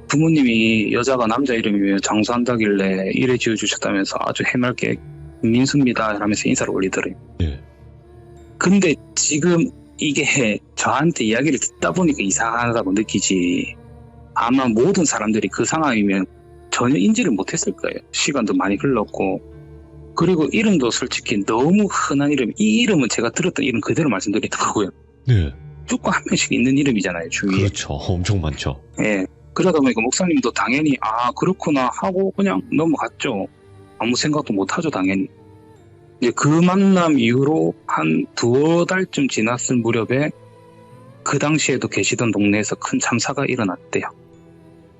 부모님이 여자가 남자 이름이면 장수한다길래 이래 지어주셨다면서 아주 해맑게 민수입니다 하면서 인사를 올리더래요. 네. 근데 지금 이게 저한테 이야기를 듣다 보니까 이상하다고 느끼지 아마 모든 사람들이 그 상황이면 전혀 인지를 못했을 거예요. 시간도 많이 흘렀고 그리고 이름도 솔직히 너무 흔한 이름, 이 이름은 제가 들었던 이름 그대로 말씀드리는 거고요. 네. 조금 한 명씩 있는 이름이잖아요, 주위에. 그렇죠. 엄청 많죠. 예. 그러다 보니까 목사님도 당연히 그렇구나 하고 그냥 넘어갔죠. 아무 생각도 못하죠, 당연히. 이제 그 만남 이후로 한 2달쯤 지났을 무렵에 그 당시에도 계시던 동네에서 큰 참사가 일어났대요.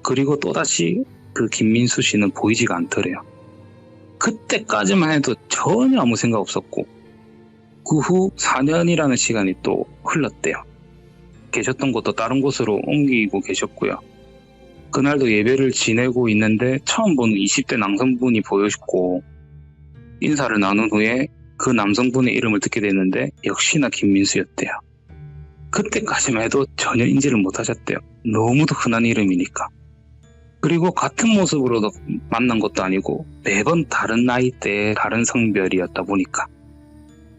그리고 또다시 그 김민수 씨는 보이지가 않더래요. 그때까지만 해도 전혀 아무 생각 없었고 그 후 4년이라는 시간이 또 흘렀대요. 계셨던 곳도 다른 곳으로 옮기고 계셨고요. 그날도 예배를 지내고 있는데 처음 보는 20대 남성분이 보였고 인사를 나눈 후에 그 남성분의 이름을 듣게 됐는데 역시나 김민수였대요. 그때까지만 해도 전혀 인지를 못하셨대요. 너무도 흔한 이름이니까. 그리고 같은 모습으로도 만난 것도 아니고 매번 다른 나이대에 다른 성별이었다 보니까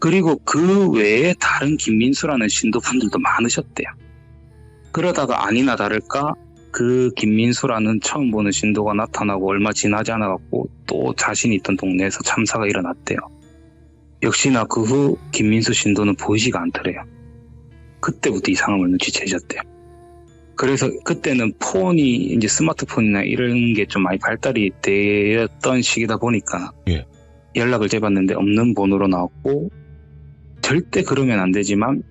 그리고 그 외에 다른 김민수라는 신도분들도 많으셨대요. 그러다가 아니나 다를까 그 김민수라는 처음 보는 신도가 나타나고 얼마 지나지 않아갖고 또 자신이 있던 동네에서 참사가 일어났대요. 역시나 그 후 김민수 신도는 보이지가 않더래요. 그때부터 이상함을 눈치채셨대요. 그래서 그때는 폰이 이제 스마트폰이나 이런 게 좀 많이 발달이 되었던 시기다 보니까 예. 연락을 재봤는데 없는 번호로 나왔고 절대 그러면 안 되지만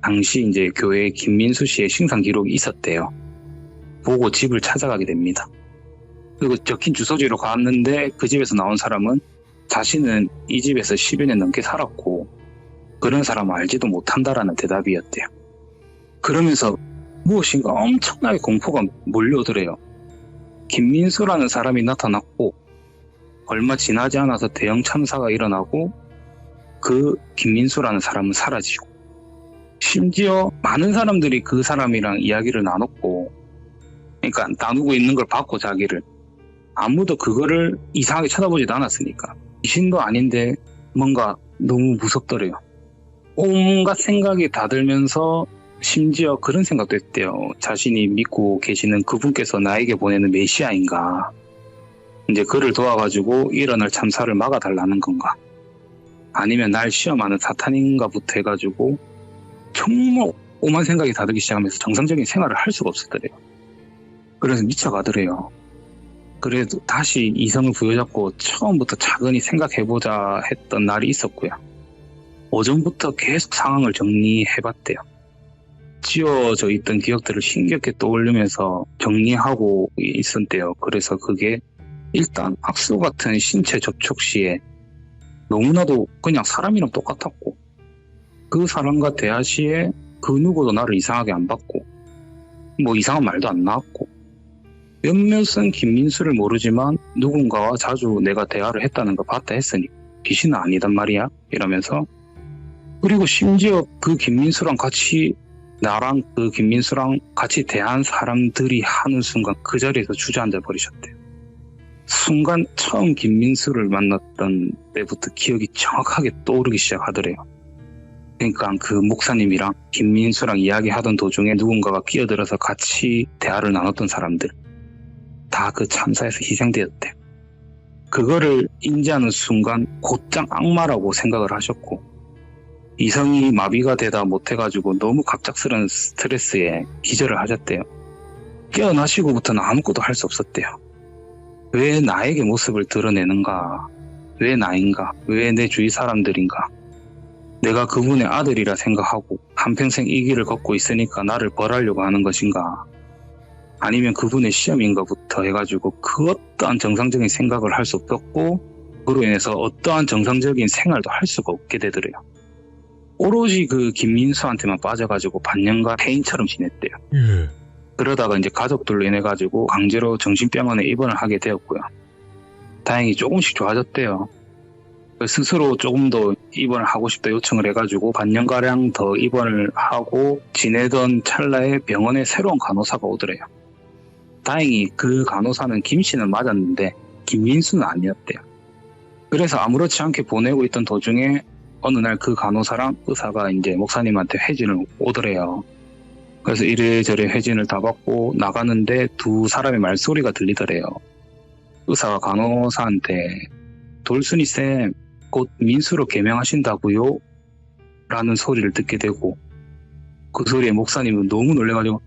당시 이제 교회에 김민수 씨의 신상 기록이 있었대요. 보고 집을 찾아가게 됩니다. 그리고 적힌 주소지로 갔는데 그 집에서 나온 사람은 자신은 이 집에서 10여 년 넘게 살았고 그런 사람을 알지도 못한다라는 대답이었대요. 그러면서 무엇인가 엄청나게 공포가 몰려오더래요. 김민수라는 사람이 나타났고 얼마 지나지 않아서 대형 참사가 일어나고 그 김민수라는 사람은 사라지고 심지어 많은 사람들이 그 사람이랑 이야기를 나눴고 그러니까 나누고 있는 걸 봤고 자기를 아무도 그거를 이상하게 쳐다보지도 않았으니까 귀신도 아닌데 뭔가 너무 무섭더래요. 온갖 생각이 다 들면서 심지어 그런 생각도 했대요. 자신이 믿고 계시는 그분께서 나에게 보내는 메시아인가, 이제 그를 도와가지고 일어날 참사를 막아달라는 건가, 아니면 날 시험하는 사탄인가부터 해가지고 정말 오만 생각이 다 들기 시작하면서 정상적인 생활을 할 수가 없었더래요. 그래서 미쳐가더래요. 그래도 다시 이성을 부여잡고 처음부터 차근히 생각해보자 했던 날이 있었고요. 오전부터 계속 상황을 정리해봤대요. 지워져 있던 기억들을 힘겹게 떠올리면서 정리하고 있었대요. 그래서 그게 일단 악수 같은 신체 접촉 시에 너무나도 그냥 사람이랑 똑같았고 그 사람과 대화 시에 그 누구도 나를 이상하게 안 봤고 뭐 이상한 말도 안 나왔고 몇몇은 김민수를 모르지만 누군가와 자주 내가 대화를 했다는 거 봤다 했으니 귀신은 아니단 말이야 이러면서, 그리고 심지어 그 김민수랑 같이 나랑 그 김민수랑 같이 대한 사람들이 하는 순간 그 자리에서 주저앉아 버리셨대요. 순간 처음 김민수를 만났던 때부터 기억이 정확하게 떠오르기 시작하더래요. 그러니까 그 목사님이랑 김민수랑 이야기하던 도중에 누군가가 끼어들어서 같이 대화를 나눴던 사람들 다 그 참사에서 희생되었대요. 그거를 인지하는 순간 곧장 악마라고 생각을 하셨고 이성이 마비가 되다 못해가지고 너무 갑작스러운 스트레스에 기절을 하셨대요. 깨어나시고부터는 아무것도 할 수 없었대요. 왜 나에게 모습을 드러내는가? 왜 나인가? 왜 내 주위 사람들인가? 내가 그분의 아들이라 생각하고 한평생 이 길을 걷고 있으니까 나를 벌하려고 하는 것인가? 아니면 그분의 시험인가부터 해가지고 그 어떠한 정상적인 생각을 할 수 없었고 그로 인해서 어떠한 정상적인 생활도 할 수가 없게 되더래요. 오로지 그 김민수한테만 빠져가지고 반년간 폐인처럼 지냈대요. 그러다가 이제 가족들로 인해가지고 강제로 정신병원에 입원을 하게 되었고요. 다행히 조금씩 좋아졌대요. 스스로 조금 더 입원을 하고 싶다 요청을 해가지고 반년가량 더 입원을 하고 지내던 찰나에 병원에 새로운 간호사가 오더래요. 다행히 그 간호사는 김 씨는 맞았는데 김민수는 아니었대요. 그래서 아무렇지 않게 보내고 있던 도중에 어느 날 그 간호사랑 의사가 이제 목사님한테 회진을 오더래요. 그래서 이래저래 회진을 다 받고 나가는데 두 사람의 말소리가 들리더래요. 의사가 간호사한테 돌순이쌤 곧 민수로 개명하신다고요? 라는 소리를 듣게 되고 그 소리에 목사님은 너무 놀래가지고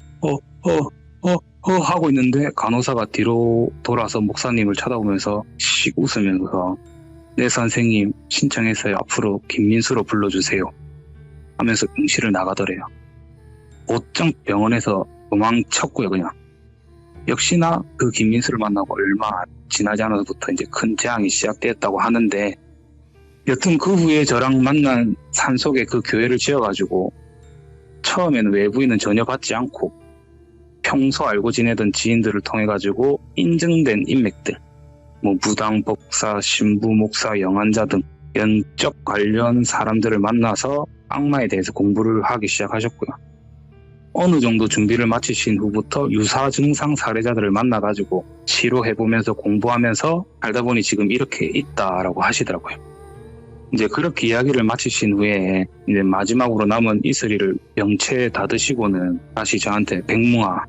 하고 있는데 간호사가 뒤로 돌아서 목사님을 쳐다보면서 씩 웃으면서 네 선생님 신청해서 앞으로 김민수로 불러주세요 하면서 응시를 나가더래요. 곧장 병원에서 도망쳤고요. 그냥 역시나 그 김민수를 만나고 얼마 지나지 않아서부터 이제 큰 재앙이 시작되었다고 하는데, 여튼 그 후에 저랑 만난 산속에 그 교회를 지어가지고 처음에는 외부인은 전혀 받지 않고 평소 알고 지내던 지인들을 통해 가지고 인증된 인맥들, 뭐 무당, 법사, 신부, 목사, 영환자 등 연적 관련 사람들을 만나서 악마에 대해서 공부를 하기 시작하셨고요. 어느 정도 준비를 마치신 후부터 유사 증상 사례자들을 만나가지고 치료해보면서 공부하면서 살다 보니 지금 이렇게 있다라고 하시더라고요. 이제 그렇게 이야기를 마치신 후에 이제 마지막으로 남은 이슬이를 명채 다 드시고는 다시 저한테 백무아,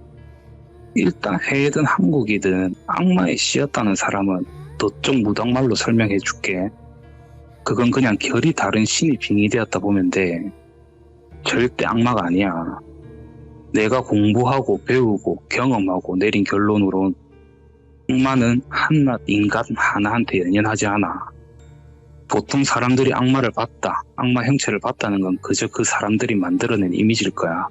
일단 해외든 한국이든 악마의 씨였다는 사람은 너쪽 무당말로 설명해 줄게. 그건 그냥 결이 다른 신이 빙의되었다 보면 돼. 절대 악마가 아니야. 내가 공부하고 배우고 경험하고 내린 결론으론 악마는 한낱 인간 하나한테 연연하지 않아. 보통 사람들이 악마를 봤다, 악마 형체를 봤다는 건 그저 그 사람들이 만들어낸 이미지일 거야.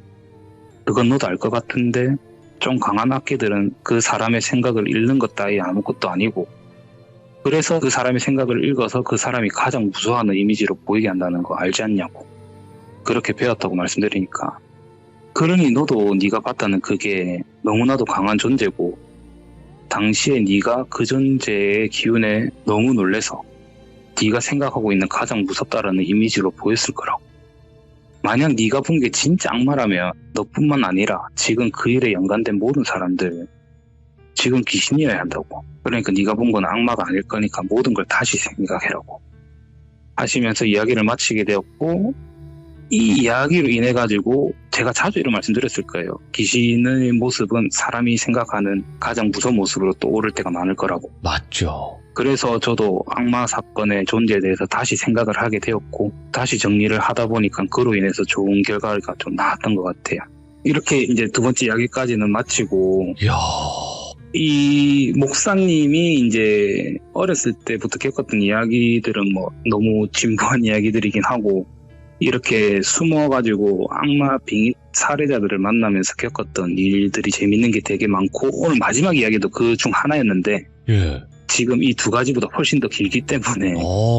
그건 너도 알 것 같은데 좀 강한 악기들은 그 사람의 생각을 읽는 것 따위 아무것도 아니고, 그래서 그 사람의 생각을 읽어서 그 사람이 가장 무서워하는 이미지로 보이게 한다는 거 알지 않냐고. 그렇게 배웠다고 말씀드리니까, 그러니 너도 네가 봤다는 그게 너무나도 강한 존재고 당시에 네가 그 존재의 기운에 너무 놀래서 네가 생각하고 있는 가장 무섭다라는 이미지로 보였을 거라고. 만약 네가 본 게 진짜 악마라면 너뿐만 아니라 지금 그 일에 연관된 모든 사람들 지금 귀신이어야 한다고. 그러니까 네가 본 건 악마가 아닐 거니까 모든 걸 다시 생각해라고 하시면서 이야기를 마치게 되었고, 이 이야기로 인해 가지고 제가 자주 이런 말씀 드렸을 거예요. 귀신의 모습은 사람이 생각하는 가장 무서운 모습으로 또 오를 때가 많을 거라고. 맞죠. 그래서 저도 악마 사건의 존재에 대해서 다시 생각을 하게 되었고, 다시 정리를 하다 보니까 그로 인해서 좋은 결과가 좀 나왔던 것 같아요. 이렇게 이제 두 번째 이야기까지는 마치고, 이야. 이 목사님이 이제 어렸을 때부터 겪었던 이야기들은 뭐 너무 진부한 이야기들이긴 하고, 이렇게 숨어가지고 악마 빙의 사례자들을 만나면서 겪었던 일들이 재밌는 게 되게 많고, 오늘 마지막 이야기도 그 중 하나였는데, 예. 지금 이 두 가지보다 훨씬 더 길기 때문에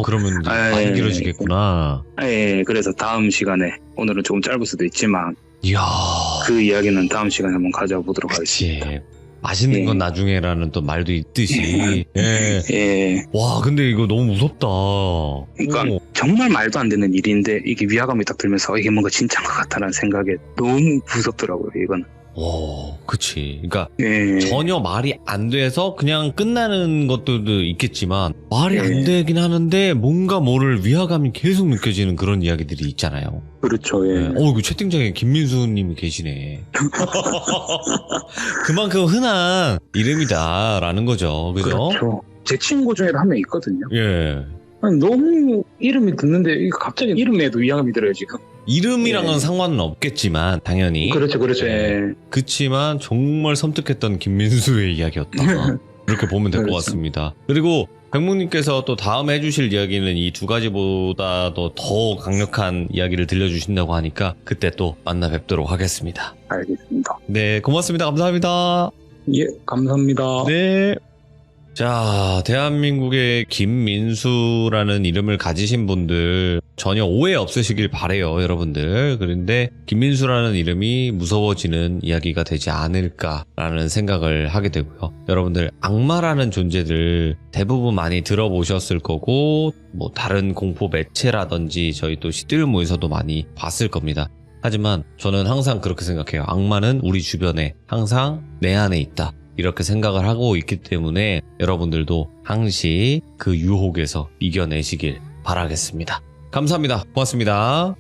그러면 이제 많이 길어지겠구나. 그래서 다음 시간에, 오늘은 조금 짧을 수도 있지만 이야. 그 이야기는 다음 시간에 한번 가져보도록 하겠습니다. 그치. 맛있는 건 나중에라는 또 말도 있듯이. 예. 예. 와, 근데 이거 너무 무섭다. 그러니까 정말 말도 안 되는 일인데 이게 위화감이 딱 들면서 이게 뭔가 진짜인 것 같다는 생각에 너무 무섭더라고요, 이건. 오, 그치. 그러니까 예. 전혀 말이 안 돼서 그냥 끝나는 것들도 있겠지만 말이 안 되긴 하는데 뭔가 모를 위화감이 계속 느껴지는 그런 이야기들이 있잖아요. 그렇죠. 예. 그 채팅창에 김민수님이 계시네. 그만큼 흔한 이름이다라는 거죠. 그죠? 그렇죠. 제 친구 중에도 한 명 있거든요. 예. 아니, 너무 이름이 듣는데 이거 갑자기 이름에도 위화감이 들어요, 지금. 이름이랑은 예. 상관은 없겠지만 당연히. 그렇죠. 예. 그치만 정말 섬뜩했던 김민수의 이야기였다. 이렇게 보면 될 것 그렇죠. 같습니다. 그리고 백묵님께서 또 다음에 해주실 이야기는 이 두 가지보다도 더 강력한 이야기를 들려주신다고 하니까 그때 또 만나 뵙도록 하겠습니다. 알겠습니다. 네, 고맙습니다. 감사합니다. 예, 감사합니다. 네. 자, 대한민국의 김민수라는 이름을 가지신 분들 전혀 오해 없으시길 바래요, 여러분들. 그런데 김민수라는 이름이 무서워지는 이야기가 되지 않을까라는 생각을 하게 되고요. 여러분들 악마라는 존재들 대부분 많이 들어보셨을 거고, 뭐 다른 공포 매체라든지 저희 또 시들모에서도 많이 봤을 겁니다. 하지만 저는 항상 그렇게 생각해요. 악마는 우리 주변에 항상 내 안에 있다. 이렇게 생각을 하고 있기 때문에 여러분들도 항시 그 유혹에서 이겨내시길 바라겠습니다. 감사합니다. 고맙습니다.